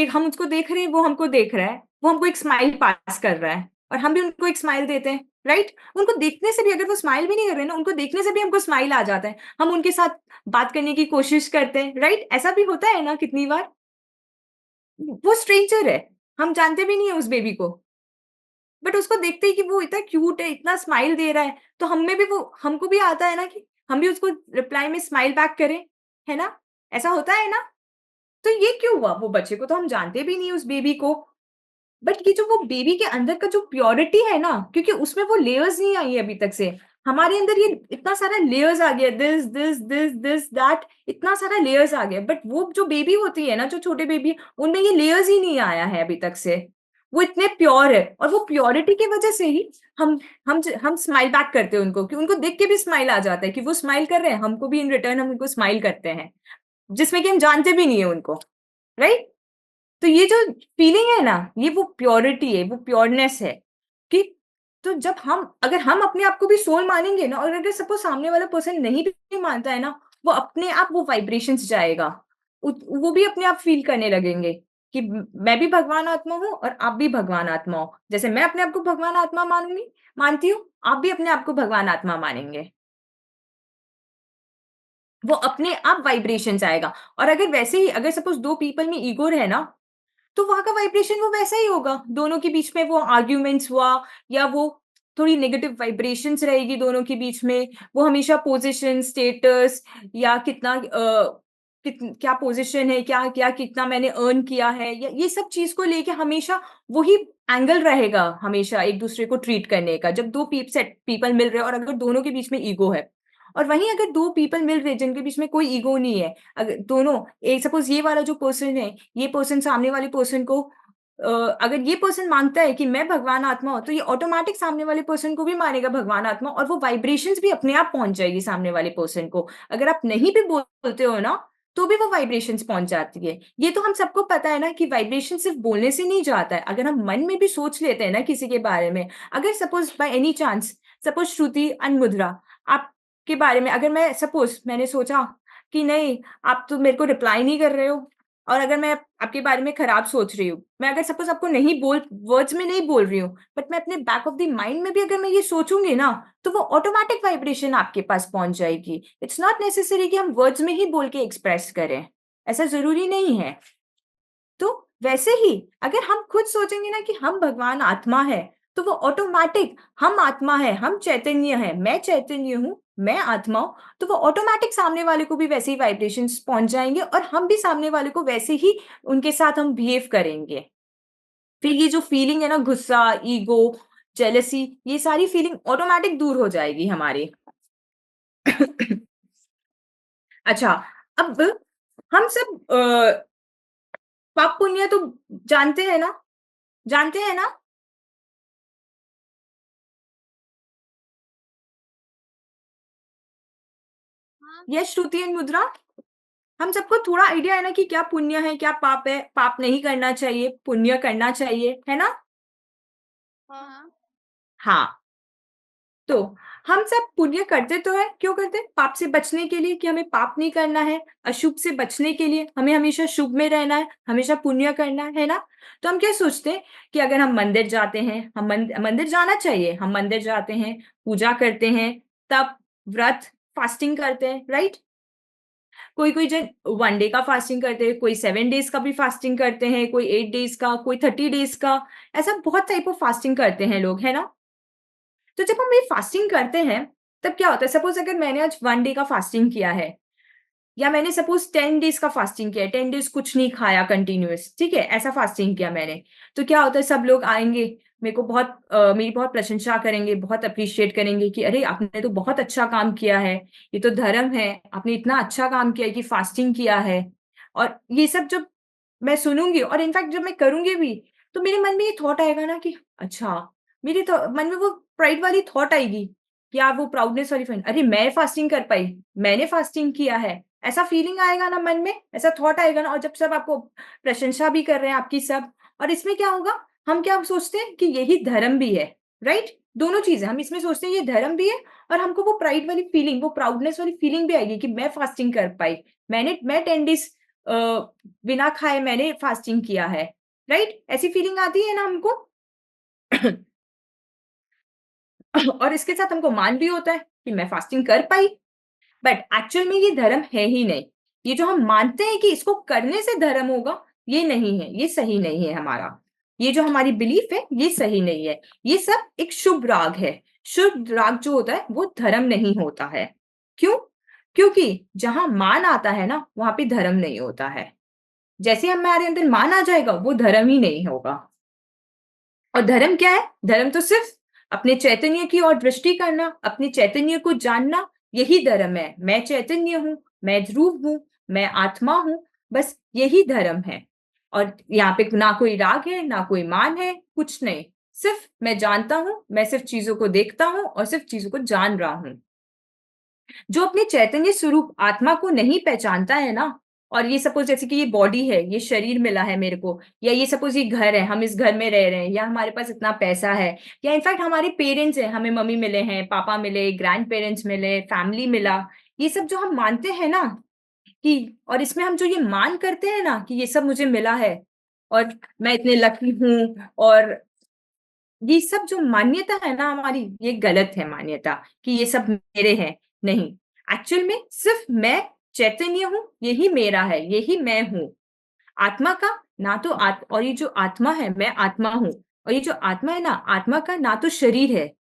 हम उसको देख रहे हैं, वो हमको देख रहा है, वो हमको एक स्माइल पास कर रहा है और हम भी उनको एक स्माइल देते हैं, राइट? उनको देखने से भी, अगर वो स्माइल भी नहीं कर रहे ना, उनको देखने से भी हमको स्माइल आ जाता है, हम उनके साथ बात करने की कोशिश करते हैं, राइट? ऐसा भी होता है ना कितनी बार। वो स्ट्रेंजर है, हम जानते भी नहीं है उस बेबी को, बट उसको देखते ही कि वो इतना क्यूट है, इतना स्माइल दे रहा है, तो हमें भी वो, हमको भी आता है ना कि हम भी उसको रिप्लाई में स्माइल बैक करें, है ना? ऐसा होता है ना? तो ये क्यों हुआ? वो बच्चे को तो हम जानते भी नहीं उस बेबी को, बट ये जो वो बेबी के अंदर का जो प्योरिटी है ना, क्योंकि उसमें वो लेयर्स नहीं आई है अभी तक से, हमारे अंदर ये इतना सारा लेयर्स आ गया, this this this this that, इतना सारा लेयर्स आ गया, बट वो जो बेबी होती है ना, जो छोटे बेबी, उनमें ये लेयर्स ही नहीं आया है अभी तक से। वो इतने प्योर है, और वो प्योरिटी की वजह से ही हम स्माइल बैक करते हैं उनको, कि उनको देख के भी स्माइल आ जाता है कि वो स्माइल कर रहे हैं, हमको भी इन रिटर्न हम उनको स्माइल करते हैं, जिसमें कि हम जानते भी नहीं है उनको, राइट? तो ये जो फीलिंग है ना, ये वो प्योरिटी है, वो प्योरनेस है कि, तो जब अगर हम अपने आप को भी सोल मानेंगे ना, और अगर सपोज सामने वाला पर्सन नहीं भी मानता है ना, वो अपने आप वो वाइब्रेशंस जाएगा, वो भी अपने आप फील करने लगेंगे कि मैं भी भगवान आत्मा हूँ और आप भी भगवान आत्मा हो। जैसे मैं अपने आप को भगवान आत्मा मानती हूँ, आप भी अपने आप को भगवान आत्मा मानेंगे, वो अपने आप वाइब्रेशन आएगा। और अगर वैसे ही, अगर सपोज दो पीपल में ईगो है ना, तो वहां का वाइब्रेशन वो वैसा ही होगा, दोनों के बीच में वो आर्ग्यूमेंट्स हुआ, या वो थोड़ी नेगेटिव वाइब्रेशंस रहेगी दोनों के बीच में, वो हमेशा पोजीशन, स्टेटस, या क्या पोजीशन है, क्या क्या कितना मैंने अर्न किया है, या ये सब चीज को लेके हमेशा वही एंगल रहेगा, हमेशा एक दूसरे को ट्रीट करने का, जब दो पीपल मिल रहे हैं और अगर दोनों के बीच में ईगो है। और वहीं अगर दो पीपल मिल रहे हैं जिनके बीच में कोई ईगो नहीं है, अगर दोनों, एक सपोज ये वाला जो पर्सन है, ये पर्सन सामने वाले पर्सन को, अगर ये पर्सन मानता है कि मैं भगवान आत्मा हूं, तो ये ऑटोमेटिक सामने वाले पर्सन को भी मानेगा भगवान आत्मा, और वो वाइब्रेशंस भी अपने आप पहुंच जाएगी सामने वाले पर्सन को। अगर आप नहीं भी बोलते हो ना, तो भी वो वाइब्रेशंस पहुंच जाती है। ये तो हम सबको पता है ना कि वाइब्रेशन सिर्फ बोलने से नहीं जाता है, अगर हम मन में भी सोच लेते हैं ना किसी के बारे में, अगर suppose by any chance, suppose Shruti and मुद्रा, आपके बारे में अगर मैं सपोज मैंने सोचा कि नहीं, आप तो मेरे को रिप्लाई नहीं कर रहे हो, और अगर मैं आपके बारे में खराब सोच रही हूँ, मैं अगर सपोज आपको नहीं वर्ड्स में नहीं बोल रही हूँ, बट मैं अपने बैक ऑफ द माइंड में भी अगर मैं ये सोचूंगी ना, तो वो ऑटोमेटिक वाइब्रेशन आपके पास पहुंच जाएगी। इट्स नॉट नेसेसरी कि हम वर्ड्स में ही बोल के एक्सप्रेस करें, ऐसा जरूरी नहीं है। तो वैसे ही अगर हम खुद सोचेंगे ना कि हम भगवान आत्मा है, तो वो ऑटोमेटिक, हम आत्मा है, हम चैतन्य है, मैं चैतन्य हूं, मैं आत्मा हूं, तो वो ऑटोमेटिक सामने वाले को भी वैसे ही वाइब्रेशंस पहुंच जाएंगे, और हम भी सामने वाले को वैसे ही उनके साथ हम बिहेव करेंगे। फिर ये जो फीलिंग है ना, गुस्सा, ईगो, जेलसी, ये सारी फीलिंग ऑटोमेटिक दूर हो जाएगी हमारी। अच्छा, अब हम सब पाप पुण्य तो जानते हैं ना, जानते हैं ना? यस श्रुति एंड मुद्रा, हम सबको थोड़ा आइडिया है ना कि क्या पुण्य है, क्या पाप है, पाप नहीं करना चाहिए, पुण्य करना चाहिए, है ना? हाँ। हाँ, तो हम सब पुण्य करते तो है, क्यों करते? पाप से बचने के लिए, कि हमें पाप नहीं करना है, अशुभ से बचने के लिए, हमें हमेशा शुभ में रहना है, हमेशा पुण्य करना है ना? तो हम क्या सोचते हैं कि अगर हम मंदिर जाते हैं, हम मंदिर जाना चाहिए, हम मंदिर जाते हैं, पूजा करते हैं, तब व्रत फास्टिंग करते हैं, राइट? कोई कोई जन 1 डे का फास्टिंग करते हैं, कोई 7 डेज का भी फास्टिंग करते हैं, कोई 8 डेज का, कोई 30 डेज का, ऐसा बहुत टाइप ऑफ फास्टिंग करते हैं लोग, है ना? तो जब हम ये फास्टिंग करते हैं, तब क्या होता है? सपोज अगर मैंने आज 1 डे का फास्टिंग किया है, या मैंने सपोज 10 डेज का फास्टिंग किया है, 10 डेज कुछ नहीं खाया कंटिन्यूअस, ठीक है, ऐसा फास्टिंग किया मैंने, तो क्या होता है? सब लोग आएंगे, मेरे को मेरी बहुत प्रशंसा करेंगे, बहुत अप्रिशिएट करेंगे कि अरे आपने तो बहुत अच्छा काम किया है, ये तो धर्म है, आपने इतना अच्छा काम किया है कि फास्टिंग किया है। और ये सब जब मैं सुनूंगी, और इनफैक्ट जब मैं करूंगी भी, तो मेरे मन में ये थॉट आएगा ना कि अच्छा, मेरे तो मन में वो प्राइड वाली थॉट आएगी, क्या वो प्राउडनेस वाली फीलिंग, अरे मैं फास्टिंग कर पाई, मैंने फास्टिंग किया है, ऐसा फीलिंग आएगा ना मन में, ऐसा थॉट आएगा ना। और जब सब आपको प्रशंसा भी कर रहे हैं आपकी सब, और इसमें क्या होगा, हम क्या सोचते हैं कि यही धर्म भी है, राइट? दोनों चीजें हम इसमें सोचते हैं, ये धर्म भी है, और हमको वो प्राइड वाली फीलिंग, वो प्राउडनेस वाली फीलिंग भी आएगी कि मैं फास्टिंग कर पाई, मैं 10 डेज बिना खाए मैंने फास्टिंग किया है, राइट? ऐसी फीलिंग आती है ना हमको। और इसके साथ हमको मान भी होता है कि मैं फास्टिंग कर पाई, बट एक्चुअल में ये धर्म है ही नहीं। ये जो हम मानते हैं कि इसको करने से धर्म होगा, ये नहीं है, ये सही नहीं है हमारा। ये जो हमारी बिलीफ है, ये सही नहीं है। ये सब एक शुभ राग है। शुभ राग जो होता है वो धर्म नहीं होता है। क्यों? क्योंकि जहां मान आता है ना, वहां पे धर्म नहीं होता है। जैसे हमारे अंदर मान आ जाएगा, वो धर्म ही नहीं होगा। और धर्म क्या है? धर्म तो सिर्फ अपने चैतन्य की ओर दृष्टि करना, अपने चैतन्य को जानना, यही धर्म है। मैं चैतन्य हूं, मैं ध्रुव हूं, मैं आत्मा हूं, बस यही धर्म है। और यहाँ पे ना कोई राग है, ना कोई मान है, कुछ नहीं। सिर्फ मैं जानता हूं, मैं सिर्फ चीजों को देखता हूं और सिर्फ चीजों को जान रहा हूं। जो अपने चैतन्य स्वरूप आत्मा को नहीं पहचानता है ना, और ये सपोज जैसे कि ये बॉडी है, ये शरीर मिला है मेरे को, या ये सपोज ये घर है, हम इस घर में रह रहे हैं, या हमारे पास इतना पैसा है, या इनफैक्ट हमारे पेरेंट्स हैं, हमें मम्मी मिले हैं, पापा मिले, ग्रैंड पेरेंट्स मिले, फैमिली मिला, ये सब जो हम मानते हैं ना कि, और इसमें हम जो ये मान करते हैं ना कि ये सब मुझे मिला है और मैं इतने लकी हूं, और ये सब जो मान्यता है ना हमारी, ये गलत है मान्यता कि ये सब मेरे हैं। नहीं, एक्चुअल में सिर्फ मैं चैतन्य हूं, यही मेरा है, यही मैं हूं। आत्मा का ना तो और ये जो आत्मा है, मैं आत्मा हूं, और ये जो आत्मा है ना, आत्मा का ना तो शरीर है,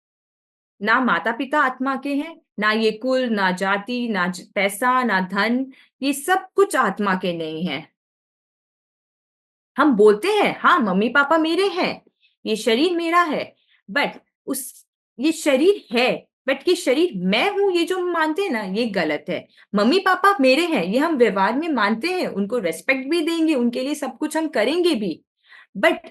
ना माता पिता आत्मा के हैं, ना ये कुल, ना जाति, ना पैसा, ना धन, ये सब कुछ आत्मा के नहीं है। हम बोलते हैं हाँ मम्मी पापा मेरे हैं, ये शरीर मेरा है, बट ये शरीर है, बट ये शरीर मैं हूं, ये जो हम मानते हैं ना, ये गलत है। मम्मी पापा मेरे हैं, ये हम व्यवहार में मानते हैं, उनको रेस्पेक्ट भी देंगे, उनके लिए सब कुछ हम करेंगे भी, बट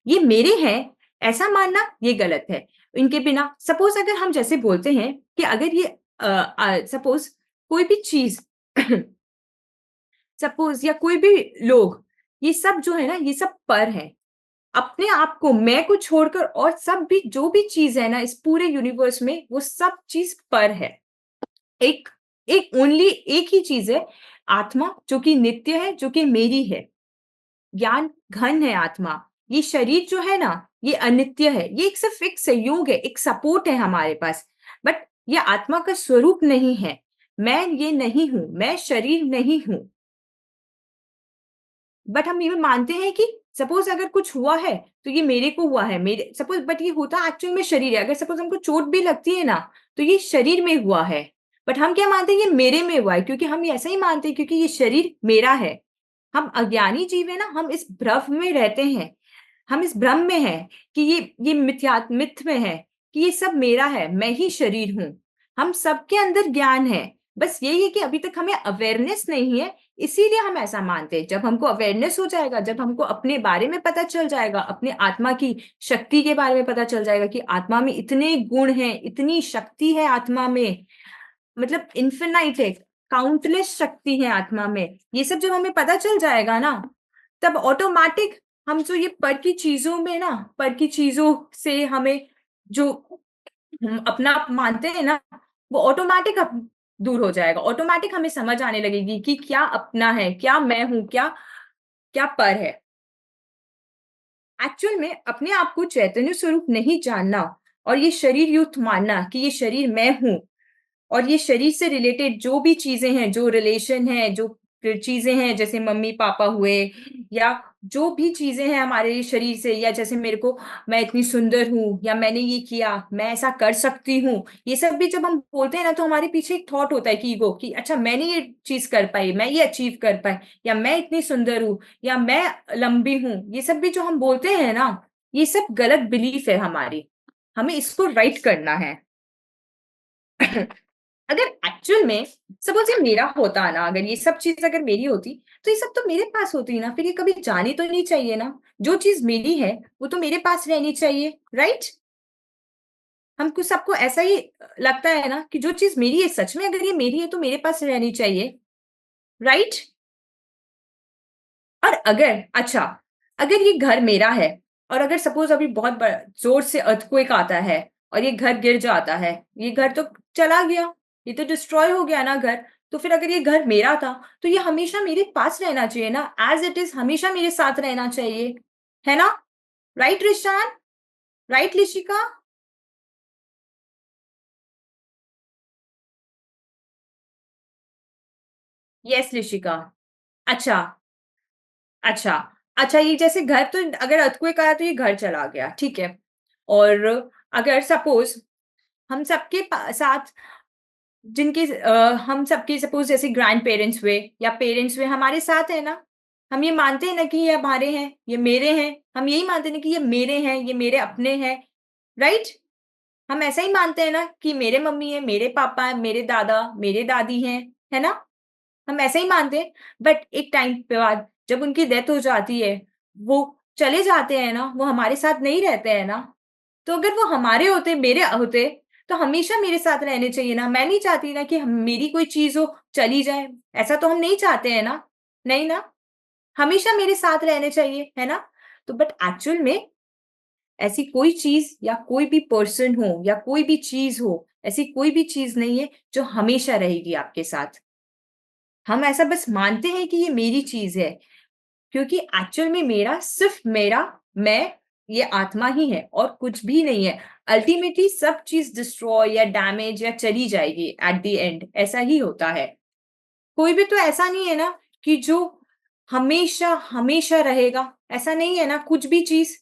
ये मेरे हैं ऐसा मानना, ये गलत है। इनके बिना सपोज अगर हम जैसे बोलते हैं कि अगर ये सपोज कोई भी चीज सपोज या कोई भी लोग, ये सब जो है ना, ये सब पर है। अपने आप को, मैं को छोड़कर और सब भी जो भी चीज है ना इस पूरे यूनिवर्स में, वो सब चीज पर है। एक एक ओनली एक ही चीज है, आत्मा, जो कि नित्य है, जो कि मेरी है। ज्ञान घन है आत्मा। ये शरीर जो है ना, ये अनित्य है, ये एक सिर्फ एक सहयोग है, एक सपोर्ट है हमारे पास, बट ये आत्मा का स्वरूप नहीं है। मैं ये नहीं हूं, मैं शरीर नहीं हूं। बट हम ये मानते हैं कि सपोज अगर कुछ हुआ है तो ये मेरे को हुआ है, मेरे सपोज, बट ये होता एक्चुअल में शरीर है। अगर सपोज हमको चोट भी लगती है ना, तो ये शरीर में हुआ है, बट हम क्या मानते हैं, ये मेरे में हुआ है, क्योंकि हम ऐसा ही मानते हैं, क्योंकि ये शरीर मेरा है। हम अज्ञानी जीव है ना, हम इस भ्रम में रहते हैं। हम इस भ्रम में हैं कि ये मिथ में है कि ये सब मेरा है, मैं ही शरीर हूँ। हम सबके अंदर ज्ञान है, बस यही है कि अभी तक हमें अवेयरनेस नहीं है, इसीलिए हम ऐसा मानते हैं। जब हमको अवेयरनेस हो जाएगा, जब हमको अपने बारे में पता चल जाएगा, अपने आत्मा की शक्ति के बारे में पता चल जाएगा कि आत्मा में इतने गुण हैं, इतनी शक्ति है आत्मा में, मतलब इन्फिनाइट है, काउंटलेस शक्ति है आत्मा में, ये सब जब हमें पता चल जाएगा ना, तब ऑटोमेटिक हम जो ये पर की चीजों में ना, पर की चीजों से हमें जो हम अपना आप मानते हैं ना, वो ऑटोमेटिक दूर हो जाएगा। ऑटोमेटिक हमें समझ आने लगेगी कि क्या अपना है, क्या मैं हूं, क्या क्या पर है। एक्चुअल में अपने आप को चैतन्य स्वरूप नहीं जानना और ये शरीर युक्त मानना कि ये शरीर मैं हूं, और ये शरीर से रिलेटेड जो भी चीजें हैं, जो रिलेशन है, जो चीजें हैं, जैसे मम्मी पापा हुए, या जो भी चीजें हैं हमारे शरीर से, या जैसे मेरे को, मैं इतनी सुंदर हूं, या मैंने ये किया, मैं ऐसा कर सकती हूँ, ये सब भी जब हम बोलते हैं ना, तो हमारे पीछे एक थॉट होता है कि ईगो, कि अच्छा मैंने ये चीज कर पाई, मैं ये अचीव कर पाई, या मैं इतनी सुंदर हूँ, या मैं लंबी हूँ, ये सब भी जो हम बोलते हैं ना, ये सब गलत बिलीफ है हमारी। हमें इसको राइट करना है। अगर एक्चुअल में सपोज ये मेरा होता ना, अगर ये सब चीज अगर मेरी होती, तो ये सब तो मेरे पास होती ना, फिर ये कभी जानी तो नहीं चाहिए ना। जो चीज मेरी है वो तो मेरे पास रहनी चाहिए, राइट? हमको सबको ऐसा ही लगता है ना कि जो चीज मेरी है, सच में अगर ये मेरी है तो मेरे पास रहनी चाहिए, राइट? और अगर अच्छा, अगर ये घर मेरा है, और अगर सपोज अभी बहुत जोर से अर्थक्वेक आता है और ये घर गिर जाता है, ये घर तो चला गया, ये तो डिस्ट्रॉय हो गया ना घर, तो फिर अगर ये घर मेरा था, तो ये हमेशा मेरे पास रहना चाहिए ना, एज इट इज हमेशा मेरे साथ रहना चाहिए, है ना? राइट रिशान? राइट लिशिका? यस लिशिका। अच्छा, अच्छा, अच्छा, ये जैसे घर, तो अगर अर्थक्वेक आया तो ये घर चला गया, ठीक है। और अगर सपोज हम सबके साथ, हम सबके सपोज जैसे ग्रैंड पेरेंट्स हुए या पेरेंट्स हुए, हमारे साथ है ना, हम ये मानते हैं ना कि ये हमारे हैं, ये मेरे हैं, हम यही मानते हैं ना कि ये मेरे हैं, ये मेरे अपने हैं, राइट? हम ऐसा ही मानते हैं ना कि मेरे मम्मी है, मेरे पापा है, मेरे दादा, मेरे दादी हैं, है ना? हम ऐसा ही मानते हैं। बट एक टाइम पे बाद जब उनकी डेथ हो जाती है, वो चले जाते हैं ना, वो हमारे साथ नहीं रहते हैं ना, तो अगर वो हमारे होते, मेरे होते, तो हमेशा मेरे साथ रहने चाहिए ना। मैं नहीं चाहती ना कि मेरी कोई चीज हो चली जाए, ऐसा तो हम नहीं चाहते हैं ना, नहीं ना, हमेशा मेरे साथ रहने चाहिए, है ना? तो बट एक्चुअल में ऐसी कोई चीज या कोई भी पर्सन हो या कोई भी चीज हो, ऐसी कोई भी चीज नहीं है जो हमेशा रहेगी आपके साथ। हम ऐसा बस मानते हैं कि ये मेरी चीज है, क्योंकि एक्चुअल में मेरा सिर्फ मेरा, मैं, ये आत्मा ही है और कुछ भी नहीं है। अल्टीमेटली सब चीज डिस्ट्रॉय या डैमेज या चली जाएगी एट द एंड, ऐसा ही होता है। कोई भी तो ऐसा नहीं है ना कि जो हमेशा हमेशा रहेगा, ऐसा नहीं है ना कुछ भी चीज,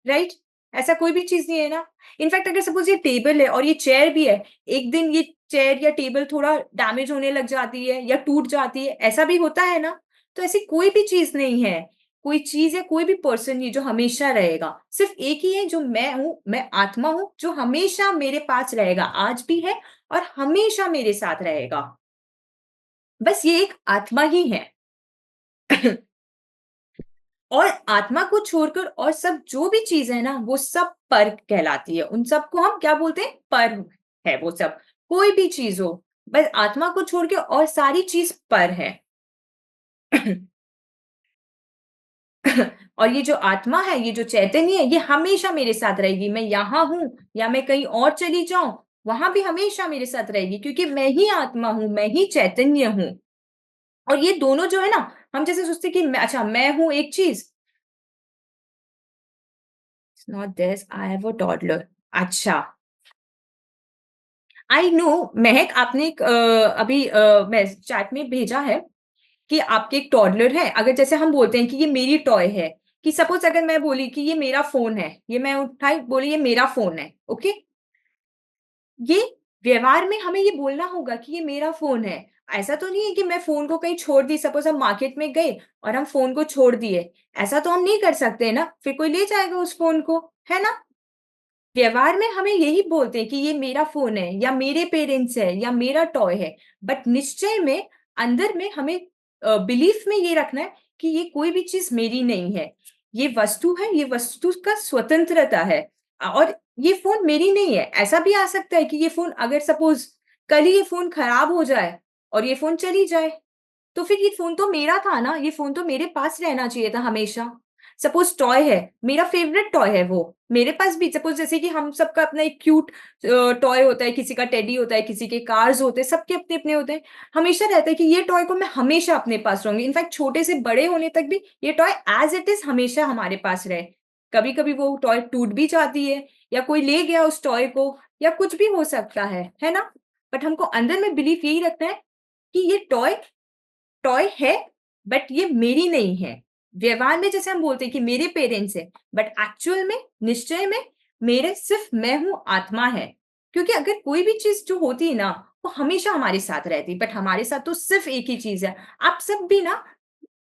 राइट? ऐसा कोई भी चीज नहीं है ना। इनफैक्ट अगर सपोज ये टेबल है और ये चेयर भी है, एक दिन ये चेयर या टेबल थोड़ा डैमेज होने लग जाती है या टूट जाती है, ऐसा भी होता है ना। तो ऐसी कोई भी चीज नहीं है, कोई चीज या कोई भी पर्सन नहीं जो हमेशा रहेगा। सिर्फ एक ही है जो मैं हूं, मैं आत्मा हूं, जो हमेशा मेरे पास रहेगा, आज भी है और हमेशा मेरे साथ रहेगा। बस ये एक आत्मा ही है। और आत्मा को छोड़कर और सब जो भी चीज है ना, वो सब पर कहलाती है। उन सबको हम क्या बोलते हैं? पर है वो सब, कोई भी चीज हो, बस आत्मा को छोड़ के और सारी चीज पर है। और ये जो आत्मा है, ये जो चैतन्य है, ये हमेशा मेरे साथ रहेगी। मैं यहाँ हूं या मैं कहीं और चली जाऊं, वहां भी हमेशा मेरे साथ रहेगी, क्योंकि मैं ही आत्मा हूं, मैं ही चैतन्य हूं। और ये दोनों जो है ना, हम जैसे सोचते कि अच्छा मैं हूं एक चीज, not this, I have a toddler. अच्छा, आई नो, महक, आपने एक अभी मैं चैट में भेजा है कि आपके एक टॉडलर है। अगर जैसे हम बोलते हैं कि ये मेरी टॉय है, कि सपोज अगर मैं बोली कि ये मेरा फोन है, ये मैं उठाई बोली ये मेरा फोन है, ओके, ये व्यवहार में हमें ये बोलना होगा कि ये मेरा फोन है। ऐसा तो नहीं है कि मैं फोन को कहीं छोड़ दी, सपोज हम मार्केट में गए और हम फोन को छोड़ दिए, ऐसा तो हम नहीं कर सकते ना, फिर कोई ले जाएगा उस फोन को, है ना। व्यवहार में हमें यही बोलते हैं कि ये मेरा फोन है या मेरे पेरेंट्स है या मेरा टॉय है, बट निश्चय में अंदर में हमें बिलीफ में ये रखना है कि ये कोई भी चीज मेरी नहीं है, ये वस्तु है, ये वस्तु का स्वतंत्रता है, और ये फोन मेरी नहीं है। ऐसा भी आ सकता है कि ये फोन अगर सपोज कल ही ये फोन खराब हो जाए और ये फोन चली जाए, तो फिर ये फोन तो मेरा था ना, ये फोन तो मेरे पास रहना चाहिए था हमेशा। सपोज टॉय है, मेरा फेवरेट टॉय है वो, मेरे पास भी, सपोज जैसे कि हम सबका अपना एक क्यूट टॉय होता है, किसी का टेडी होता है, किसी के कार्स होते हैं, सबके अपने अपने होते हैं, हमेशा रहता है कि ये टॉय को मैं हमेशा अपने पास रहूंगी, इनफैक्ट छोटे से बड़े होने तक भी ये टॉय एज इट इज हमेशा हमारे पास रहे। कभी कभी वो टॉय टूट भी जाती है या कोई ले गया उस टॉय को या कुछ भी हो सकता है ना, बट हमको अंदर में बिलीफ यही रखना है कि ये टॉय टॉय है, बट ये मेरी नहीं है। व्यवहार में जैसे हम बोलते हैं कि मेरे पेरेंट्स है, बट एक्चुअल में निश्चय में मेरे सिर्फ मैं हूं, आत्मा है। क्योंकि अगर कोई भी चीज जो होती है ना वो हमेशा हमारे साथ रहती, बट हमारे साथ तो सिर्फ एक ही चीज है। आप सब भी ना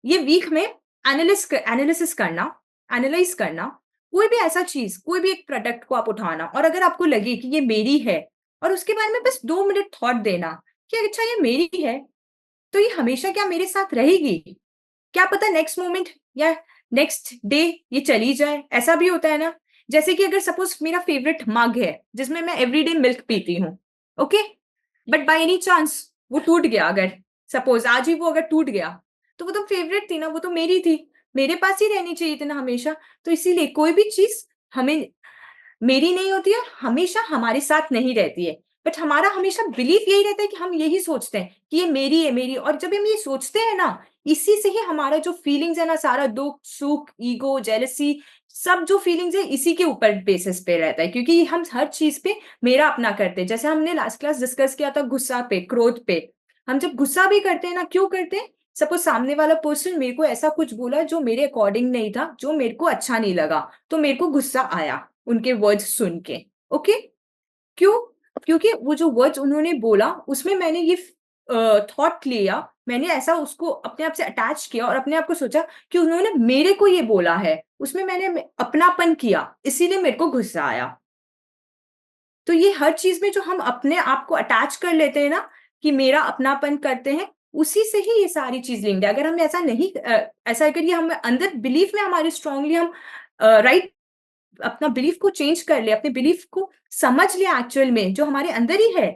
ये वीक में एनालिसिस करना, एनालाइज करना, कोई भी ऐसा चीज, कोई भी एक प्रोडक्ट को आप उठाना, और अगर आपको लगे कि ये मेरी है और उसके बारे में बस 2 मिनट थॉट देना कि अच्छा ये मेरी है, तो ये हमेशा क्या मेरे साथ रहेगी? क्या पता नेक्स्ट मोमेंट या नेक्स्ट डे ये चली जाए, ऐसा भी होता है ना। जैसे कि अगर सपोज मेरा फेवरेट मग है जिसमें मैं एवरीडे मिल्क पीती हूँ, okay, but by any chance वो टूट गया, अगर सपोज आज ही वो अगर टूट गया, तो वो तो फेवरेट थी ना, वो तो मेरी थी, मेरे पास ही रहनी चाहिए थी ना हमेशा। तो इसीलिए कोई भी चीज हमें मेरी नहीं होती है, हमेशा हमारे साथ नहीं रहती है, बट हमारा हमेशा बिलीफ यही रहता है कि हम यही सोचते हैं कि ये मेरी है, मेरी। और जब हम ये सोचते हैं ना, इसी से ही हमारा जो फीलिंग्स है ना, सारा दुख सुख ईगो जेलसी, सब जो फीलिंग्स है इसी के ऊपर बेसिस पे रहता है, क्योंकि हम हर चीज पे मेरा अपना करते हैं। जैसे हमने लास्ट क्लास डिस्कस किया था गुस्सा पे, क्रोध पे, हम जब गुस्सा भी करते हैं ना, क्यों करते हैं? सपोज सामने वाला पर्सन मेरे को ऐसा कुछ बोला जो मेरे अकॉर्डिंग नहीं था, जो मेरे को अच्छा नहीं लगा, तो मेरे को गुस्सा आया उनके वर्ड्स सुन के, ओके। क्यों? क्योंकि वो जो वर्ड्स उन्होंने बोला उसमें मैंने ये थॉट लिया, मैंने ऐसा उसको अपने आप से अटैच किया और अपने आप को सोचा कि उन्होंने मेरे को ये बोला है, उसमें मैंने अपनापन किया, इसीलिए मेरे को गुस्सा आया। तो ये हर चीज में जो हम अपने आप को अटैच कर लेते हैं ना, कि मेरा अपनापन करते हैं, उसी से ही ये सारी चीज लिंक्ड है। अगर हम ऐसा नहीं ऐसा अगर ये हम अंदर बिलीफ में हमारे स्ट्रांगली हम राइट अपना बिलीफ को चेंज कर ले, अपने बिलीफ को समझ ले एक्चुअल में जो हमारे अंदर ही है,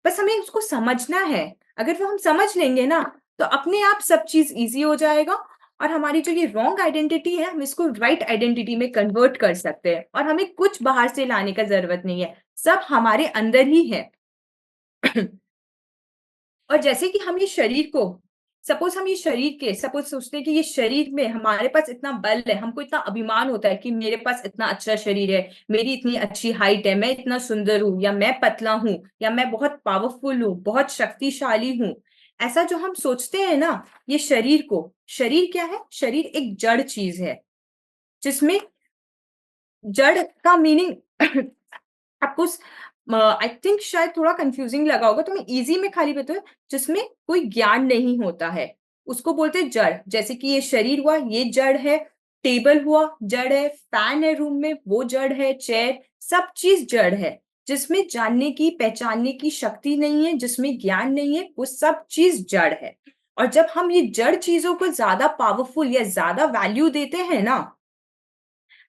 बस हमें उसको समझना है। अगर वो हम समझ लेंगे ना, तो अपने आप सब चीज इजी हो जाएगा, और हमारी जो ये रॉन्ग आइडेंटिटी है हम इसको राइट आइडेंटिटी में कन्वर्ट कर सकते हैं, और हमें कुछ बाहर से लाने का जरूरत नहीं है, सब हमारे अंदर ही है। और जैसे कि हम ये शरीर को, सपोज हम ये शरीर के, सपोज सोचते हैं कि ये शरीर में हमारे पास इतना बल है, हमको इतना अभिमान होता है कि मेरे पास इतना अच्छा शरीर है, मेरी इतनी अच्छी हाइट है, मैं इतना सुंदर हूँ, या मैं पतला हूँ, या मैं बहुत पावरफुल हूँ, बहुत शक्तिशाली हूँ। ऐसा जो हम सोचते हैं ना, ये शरीर को, शरीर क्या है? शरीर एक जड़ चीज है, जिसमें जड़ का मीनिंग आपको आई थिंक शायद थोड़ा कंफ्यूजिंग लगा होगा, तो मैं इजी में खाली बताऊं, जिसमें कोई ज्ञान नहीं होता है, उसको बोलते हैं जड़। जैसे कि ये शरीर हुआ, ये जड़ है, टेबल हुआ जड़ है, फैन है रूम में वो जड़ है, चेयर, सब चीज जड़ है। जिसमें जानने की पहचानने की शक्ति नहीं है, जिसमें ज्ञान नहीं है, वो सब चीज जड़ है। और जब हम ये जड़ चीजों को ज्यादा पावरफुल या ज्यादा वैल्यू देते हैं ना,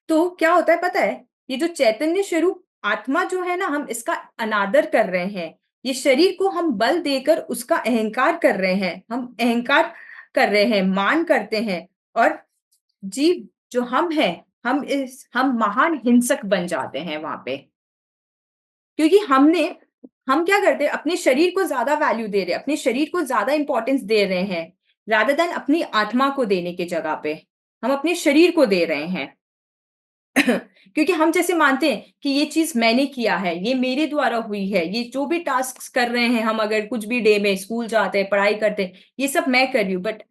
तो क्या होता है पता है? ये जो चैतन्य स्वरूप आत्मा जो है ना, हम इसका अनादर कर रहे हैं, ये शरीर को हम बल देकर उसका अहंकार कर रहे हैं, हम अहंकार कर रहे हैं, मान करते हैं, और जीव जो हम हैं, हम महान हिंसक बन जाते हैं वहां पे। क्योंकि हम क्या करते हैं, अपने शरीर को ज्यादा वैल्यू दे रहे हैं, अपने शरीर को ज्यादा इंपॉर्टेंस दे रहे हैं, रादर देन अपनी आत्मा को देने की जगह पे हम अपने शरीर को दे रहे हैं। क्योंकि हम जैसे मानते हैं कि ये चीज मैंने किया है, ये मेरे द्वारा हुई है, ये जो भी टास्क कर रहे हैं हम, अगर कुछ भी डे में स्कूल जाते हैं, पढ़ाई करते हैं, ये सब मैं कर रही हूँ, बट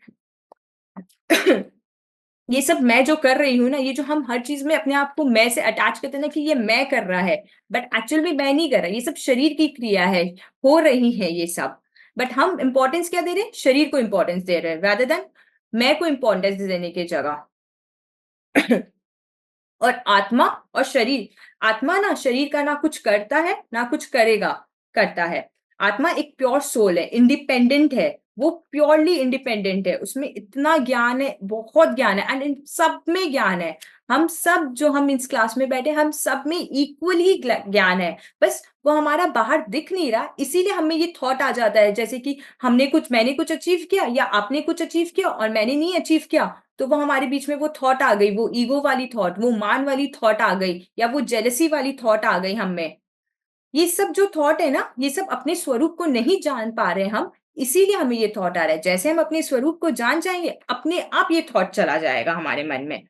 ये सब मैं जो कर रही हूँ ना, ये जो हम हर चीज में अपने आप को मैं से अटैच करते हैं ना, कि ये मैं कर रहा है, बट एक्चुअल में मैं नहीं कर रहा, ये सब शरीर की क्रिया है, हो रही है ये सब। बट हम इंपॉर्टेंस क्या दे रहे हैं, शरीर को इंपॉर्टेंस दे रहे हैं rather than मैं को इंपॉर्टेंस देने की जगह। और आत्मा और शरीर, आत्मा ना शरीर का ना कुछ करता है ना कुछ करेगा करता है। आत्मा एक प्योर सोल है, इंडिपेंडेंट है, वो प्योरली इंडिपेंडेंट है, उसमें इतना ज्ञान है, बहुत ज्ञान है, एंड इन सब में ज्ञान है। हम सब जो हम इस क्लास में बैठे, हम सब में इक्वल ही ज्ञान है, बस वो हमारा बाहर दिख नहीं रहा, इसीलिए हमें ये थॉट आ जाता है, जैसे कि मैंने कुछ अचीव किया या आपने कुछ अचीव किया और मैंने नहीं अचीव किया, तो वो हमारे बीच में वो थॉट आ गई, वो ईगो वाली थॉट, वो मान वाली थॉट आ गई, या वो जेलसी वाली थॉट आ गई हम में। ये सब जो थॉट है ना, ये सब अपने स्वरूप को नहीं जान पा रहे हम, इसीलिए हमें ये थॉट आ रहा है। जैसे हम अपने स्वरूप को जान जाएंगे, अपने आप ये थॉट चला जाएगा हमारे मन में।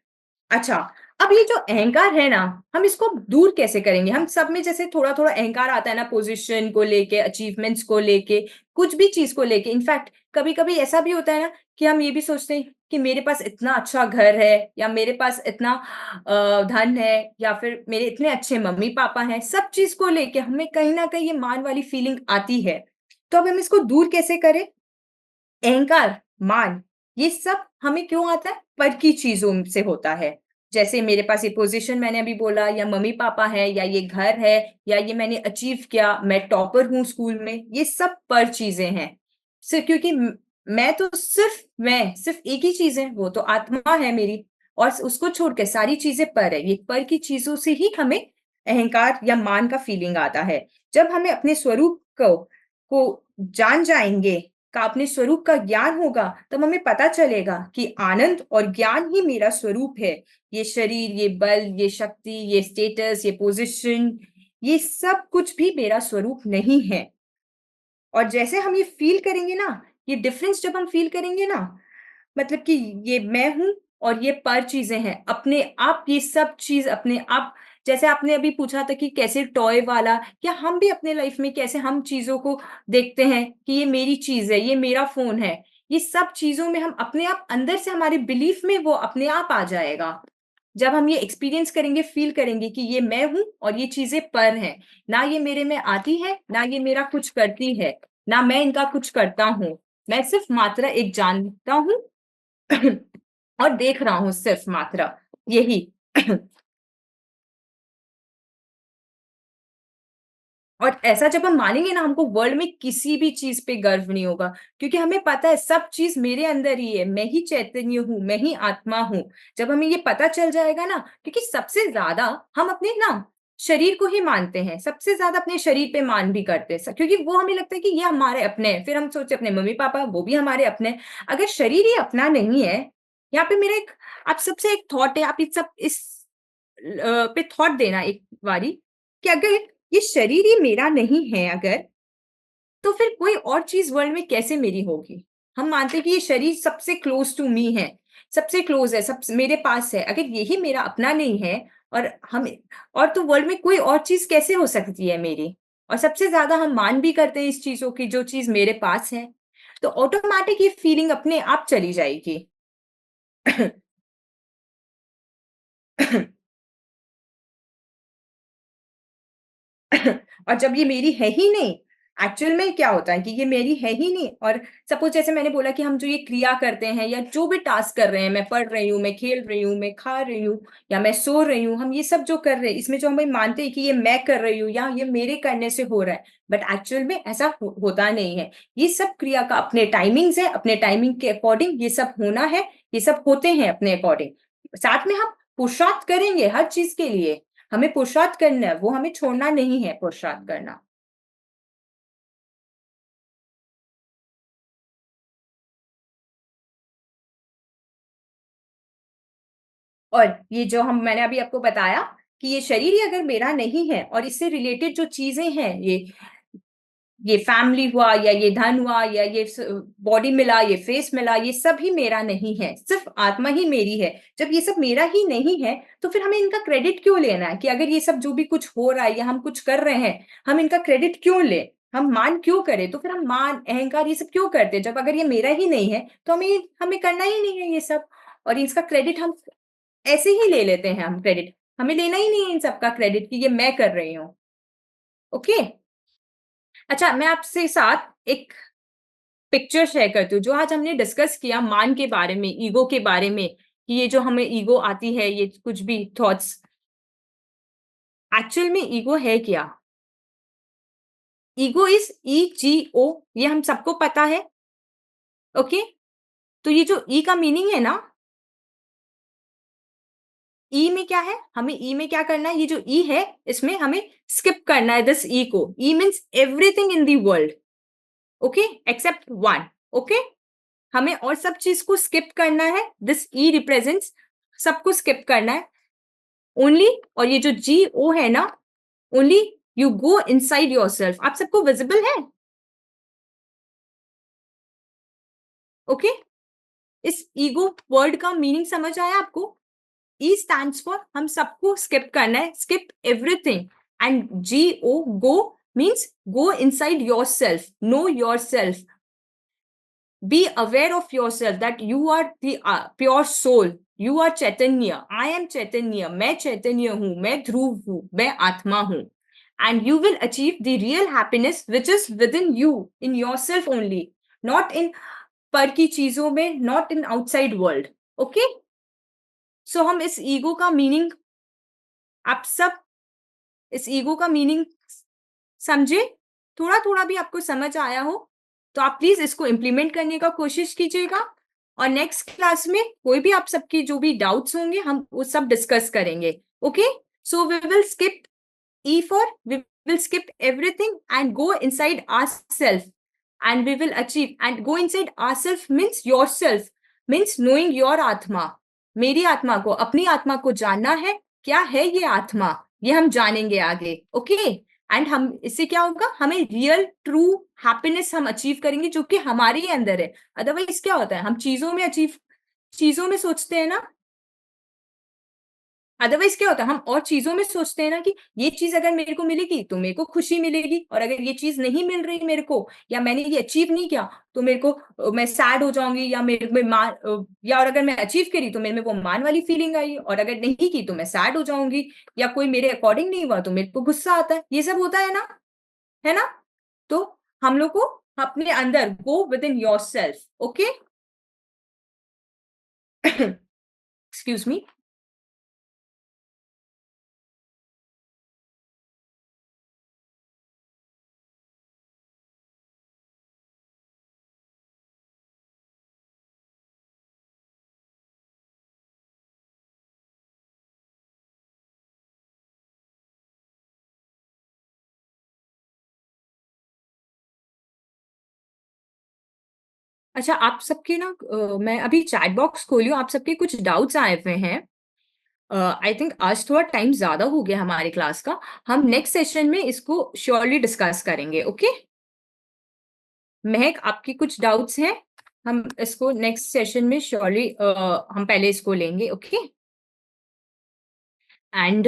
अच्छा, अब ये जो अहंकार है ना, हम इसको दूर कैसे करेंगे? हम सब में जैसे थोड़ा थोड़ा अहंकार आता है ना, पोजीशन को लेके, अचीवमेंट्स को लेके, कुछ भी चीज को लेके। इनफैक्ट कभी कभी ऐसा भी होता है ना कि हम ये भी सोचते हैं कि मेरे पास इतना अच्छा घर है, या मेरे पास इतना धन है, या फिर मेरे इतने अच्छे मम्मी पापा हैं, सब चीज को लेके हमें कहीं ना कहीं ये मान वाली फीलिंग आती है। तो अब हम इसको दूर कैसे करें? अहंकार, मान, ये सब हमें क्यों आता है? पर की चीजों से होता है। जैसे मेरे पास ये पोजीशन मैंने अभी बोला, या मम्मी पापा है, या ये घर है, या ये मैंने अचीव किया, मैं टॉपर हूँ स्कूल में, ये सब पर चीजें हैं। सिर्फ क्योंकि मैं सिर्फ एक ही चीज है, वो तो आत्मा है मेरी, और उसको छोड़ के सारी चीजें पर है। ये पर की चीजों से ही हमें अहंकार या मान का फीलिंग आता है। जब हमें अपने स्वरूप को जान जाएंगे, का अपने स्वरूप का ज्ञान होगा, तब हमें पता चलेगा कि आनंद और ज्ञान ही मेरा स्वरूप है। ये शरीर, ये बल, ये शक्ति, ये स्टेटस, ये पोजीशन, ये सब कुछ भी मेरा स्वरूप नहीं है। और जैसे हम ये फील करेंगे ना, ये डिफरेंस जब हम फील करेंगे ना, मतलब कि ये मैं हूं और ये पर चीजें हैं, अपने आप ये सब चीज अपने आप। जैसे आपने अभी पूछा था कि कैसे टॉय वाला, क्या हम भी अपने लाइफ में कैसे हम चीजों को देखते हैं कि ये मेरी चीज है, ये मेरा फोन है, ये सब चीजों में हम अपने आप अंदर से हमारे बिलीफ में वो अपने आप आ जाएगा। जब हम ये एक्सपीरियंस करेंगे, फील करेंगे कि ये मैं हूं और ये चीजें पर हैं, ना ये मेरे में आती है, ना ये मेरा कुछ करती है, ना मैं इनका कुछ करता हूं, मैं सिर्फ मात्र एक जानता हूं और देख रहा हूं, सिर्फ मात्र यही। और ऐसा जब हम मानेंगे ना, हमको वर्ल्ड में किसी भी चीज पे गर्व नहीं होगा, क्योंकि हमें पता है सब चीज मेरे अंदर ही है, मैं ही चैतन्य हूँ, मैं ही आत्मा हूँ। जब हमें ये पता चल जाएगा ना, क्योंकि सबसे ज्यादा हम अपने ना शरीर को ही मानते हैं, सबसे ज्यादा अपने शरीर पे मान भी करते हैं, क्योंकि वो हमें लगता है कि ये हमारे अपने हैं। फिर हम सोचते अपने मम्मी पापा, वो भी हमारे अपने हैं। अगर शरीर ही अपना नहीं है, यहाँ पे मेरा एक आप सबसे एक थॉट है, आप इस पे थॉट देना एक बारी, कि अगर ये शरीर ही मेरा नहीं है अगर, तो फिर कोई और चीज वर्ल्ड में कैसे मेरी होगी? हम मानते हैं कि ये शरीर सबसे क्लोज टू मी है, सबसे क्लोज है, सब मेरे पास है। अगर यही मेरा अपना नहीं है, और हम और तो वर्ल्ड में कोई और चीज कैसे हो सकती है मेरी? और सबसे ज्यादा हम मान भी करते हैं इस चीजों की, जो चीज मेरे पास है, तो ऑटोमेटिक ये फीलिंग अपने आप चली जाएगी। और जब ये मेरी है ही नहीं, एक्चुअल में क्या होता है कि ये मेरी है ही नहीं, और सपोज जैसे मैंने बोला कि हम जो ये क्रिया करते हैं या जो भी टास्क कर रहे हैं, मैं पढ़ रही हूँ, मैं खेल रही हूँ, मैं खा रही हूँ, या मैं सो रही हूँ, हम ये सब जो कर रहे हैं, इसमें जो हम मानते हैं कि ये मैं कर रही हूँ या ये मेरे करने से हो रहा है, बट एक्चुअल में ऐसा होता नहीं है। ये सब क्रिया का अपने टाइमिंग्स है, अपने टाइमिंग के अकॉर्डिंग ये सब होना है, ये सब होते हैं अपने अकॉर्डिंग। साथ में हम पुरुषार्थ करेंगे हर चीज के लिए, हमें पुरुषार्थ करना है, वो हमें छोड़ना नहीं है पुरुषार्थ करना। और ये जो मैंने अभी आपको बताया कि ये शरीर ही अगर मेरा नहीं है, और इससे रिलेटेड जो चीजें हैं, ये फैमिली हुआ, या ये धन हुआ, या ये बॉडी मिला, ये फेस मिला, ये सब ही मेरा नहीं है, सिर्फ आत्मा ही मेरी है। जब ये सब मेरा ही नहीं है, तो फिर हमें इनका क्रेडिट क्यों लेना है? कि अगर ये सब जो भी कुछ हो रहा है या हम कुछ कर रहे हैं, हम इनका क्रेडिट क्यों ले, हम मान क्यों करें? तो फिर हम मान, अहंकार, ये सब क्यों करते हैं? जब अगर ये मेरा ही नहीं है, तो हमें हमें करना ही नहीं है ये सब, और इसका क्रेडिट हम ऐसे ही ले लेते हैं। हम क्रेडिट, हमें लेना ही नहीं है इन सबका क्रेडिट कि ये मैं कर रही हूँ। ओके, अच्छा, मैं आपसे साथ एक पिक्चर शेयर करती हूँ। जो आज हमने डिस्कस किया मान के बारे में, ईगो के बारे में, कि ये जो हमें ईगो आती है, ये कुछ भी थॉट्स, एक्चुअल में ईगो है क्या? ईगो इज EGO, ये हम सबको पता है। ओके, तो ये जो ई का मीनिंग है ना, ई में क्या है, हमें ई में क्या करना है, ये जो ई है इसमें हमें स्किप करना है दिस ई को। E means everything in the world, okay, except one. Okay, हमें और सब चीज को स्किप करना है। दिस ई रिप्रेजेंट्स सबको स्किप करना है ओनली। और ये जो GO है ना, only you go inside yourself. आप सबको विजिबल है? ओके, इस ईगो वर्ड का मीनिंग समझ आया आपको? E stands for हम सबको स्किप करना है, skip everything. And GO, go means go inside yourself, no yourself, be aware of yourself that you are the pure soul, you are chaitanya, I am chaitanya, मैं चैतन्य हूं, मैं ध्रुव हूं, मैं आत्मा हूं। and you will achieve the real happiness which is within you, in yourself only, not in पर की चीजों में, not in outside world। okay, so हम इस ईगो का मीनिंग, आप सब इस ईगो का मीनिंग समझे? थोड़ा थोड़ा भी आपको समझ आया हो तो आप प्लीज इसको इम्प्लीमेंट करने का कोशिश कीजिएगा। और नेक्स्ट क्लास में कोई भी आप सबकी जो भी डाउट्स होंगे हम वो सब डिस्कस करेंगे। Okay, so we will skip E for we will skip everything and go inside ourself, and we will achieve, and go inside ourself means yourself, means knowing your आत्मा। मेरी आत्मा को, अपनी आत्मा को जानना है, क्या है ये आत्मा, ये हम जानेंगे आगे। ओके, एंड हम इससे क्या होगा, हमें रियल ट्रू हैप्पीनेस हम अचीव करेंगे जो कि हमारे ही अंदर है। अदरवाइज क्या होता है, हम चीजों में सोचते हैं ना, अदरवाइज क्या होता है, हम और चीजों में सोचते हैं ना कि ये चीज अगर मेरे को मिलेगी तो मेरे को खुशी मिलेगी, और अगर ये चीज नहीं मिल रही मेरे को, या मैंने ये अचीव नहीं किया तो मेरे को मैं सैड हो जाऊंगी, या मेरे में मान या और अगर मैं अचीव करी तो मेरे में वो मान वाली फीलिंग आई, और अगर नहीं की तो मैं सैड हो जाऊंगी, या कोई मेरे अकॉर्डिंग नहीं हुआ तो मेरे को गुस्सा आता है। ये सब होता है ना, है ना? तो हम लोग को अपने अंदर go with in your self. Okay, excuse me. अच्छा, आप सबके ना मैं अभी चैट बॉक्स खोली हूँ, आप सबके कुछ डाउट्स आए हुए हैं। आई थिंक आज थोड़ा टाइम ज्यादा हो गया हमारे क्लास का, हम नेक्स्ट सेशन में इसको श्योरली डिस्कस करेंगे। ओके, महक आपकी कुछ डाउट्स हैं, हम इसको नेक्स्ट सेशन में श्योरली हम पहले इसको लेंगे। ओके, एंड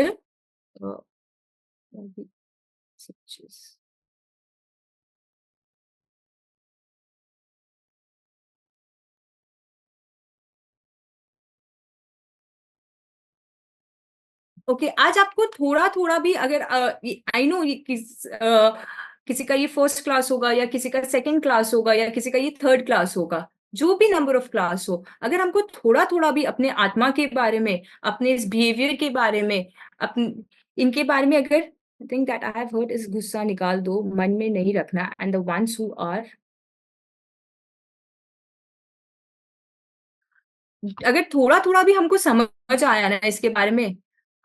ओके, आज आपको थोड़ा थोड़ा भी अगर आई नो किसी का ये फर्स्ट क्लास होगा, या किसी का सेकंड क्लास होगा, या किसी का ये थर्ड क्लास होगा, जो भी नंबर ऑफ क्लास हो, अगर हमको थोड़ा थोड़ा भी अपने आत्मा के बारे में, अपने इस बिहेवियर के बारे में, अपने इनके बारे में, अगर I think that I have heard इस गुस्सा निकाल दो, मन में नहीं रखना, and the ones who are, अगर थोड़ा थोड़ा भी हमको समझ आया ना इसके बारे में,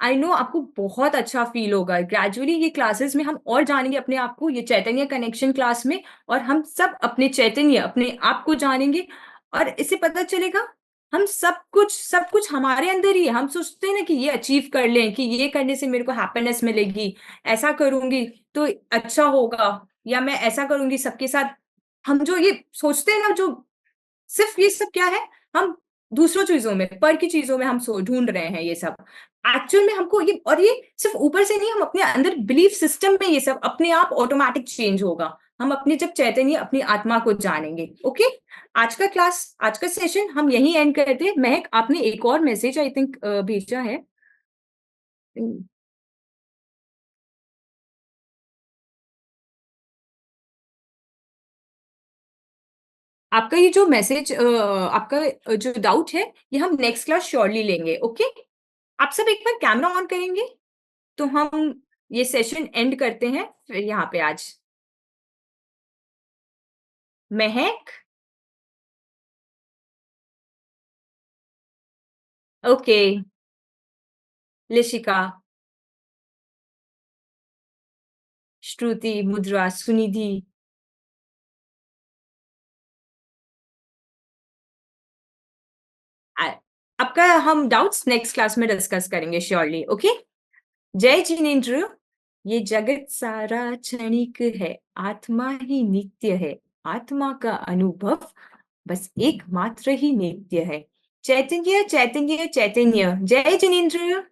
आई नो आपको बहुत अच्छा फील होगा। ग्रेजुअली ये क्लासेस में हम और जानेंगे अपने आप को, ये चैतन्य कनेक्शन क्लास में, और हम सब अपने चैतन्य, अपने आप को जानेंगे, और इससे पता चलेगा हम सब कुछ हमारे अंदर ही है। हम सोचते हैं ना कि ये अचीव कर लें, कि ये करने से मेरे को हैप्पीनेस मिलेगी, ऐसा करूंगी तो अच्छा होगा, या मैं ऐसा करूंगी सबके साथ। हम जो ये सोचते हैं ना, जो सिर्फ ये सब क्या है, हम दूसरों चीजों में, पर की चीजों में हम ढूंढ रहे हैं ये सब। एक्चुअल में हमको ये, और ये सिर्फ ऊपर से नहीं, हम अपने अंदर बिलीफ सिस्टम में ये सब अपने आप ऑटोमेटिक चेंज होगा, हम अपने जब चैतन्य अपनी आत्मा को जानेंगे। ओके, आज का सेशन हम यही एंड करते हैं। महक, आपने एक और मैसेज आई थिंक भेजा है। आपका ये जो मैसेज आपका जो डाउट है ये हम नेक्स्ट क्लास श्योरली लेंगे। ओके, आप सब एक बार कैमरा ऑन करेंगे तो हम ये सेशन एंड करते हैं फिर यहाँ पे आज। महक, ओके, लिशिका, श्रुति, मुद्रा, सुनिधि, आपका हम डाउट्स नेक्स्ट क्लास में डिस्कस करेंगे श्योरली। ओके, जय जिनेंद्र। ये जगत सारा क्षणिक है, आत्मा ही नित्य है, आत्मा का अनुभव बस एकमात्र ही नित्य है। चैतन्य चैतन्य चैतन्य। जय जिनेंद्र।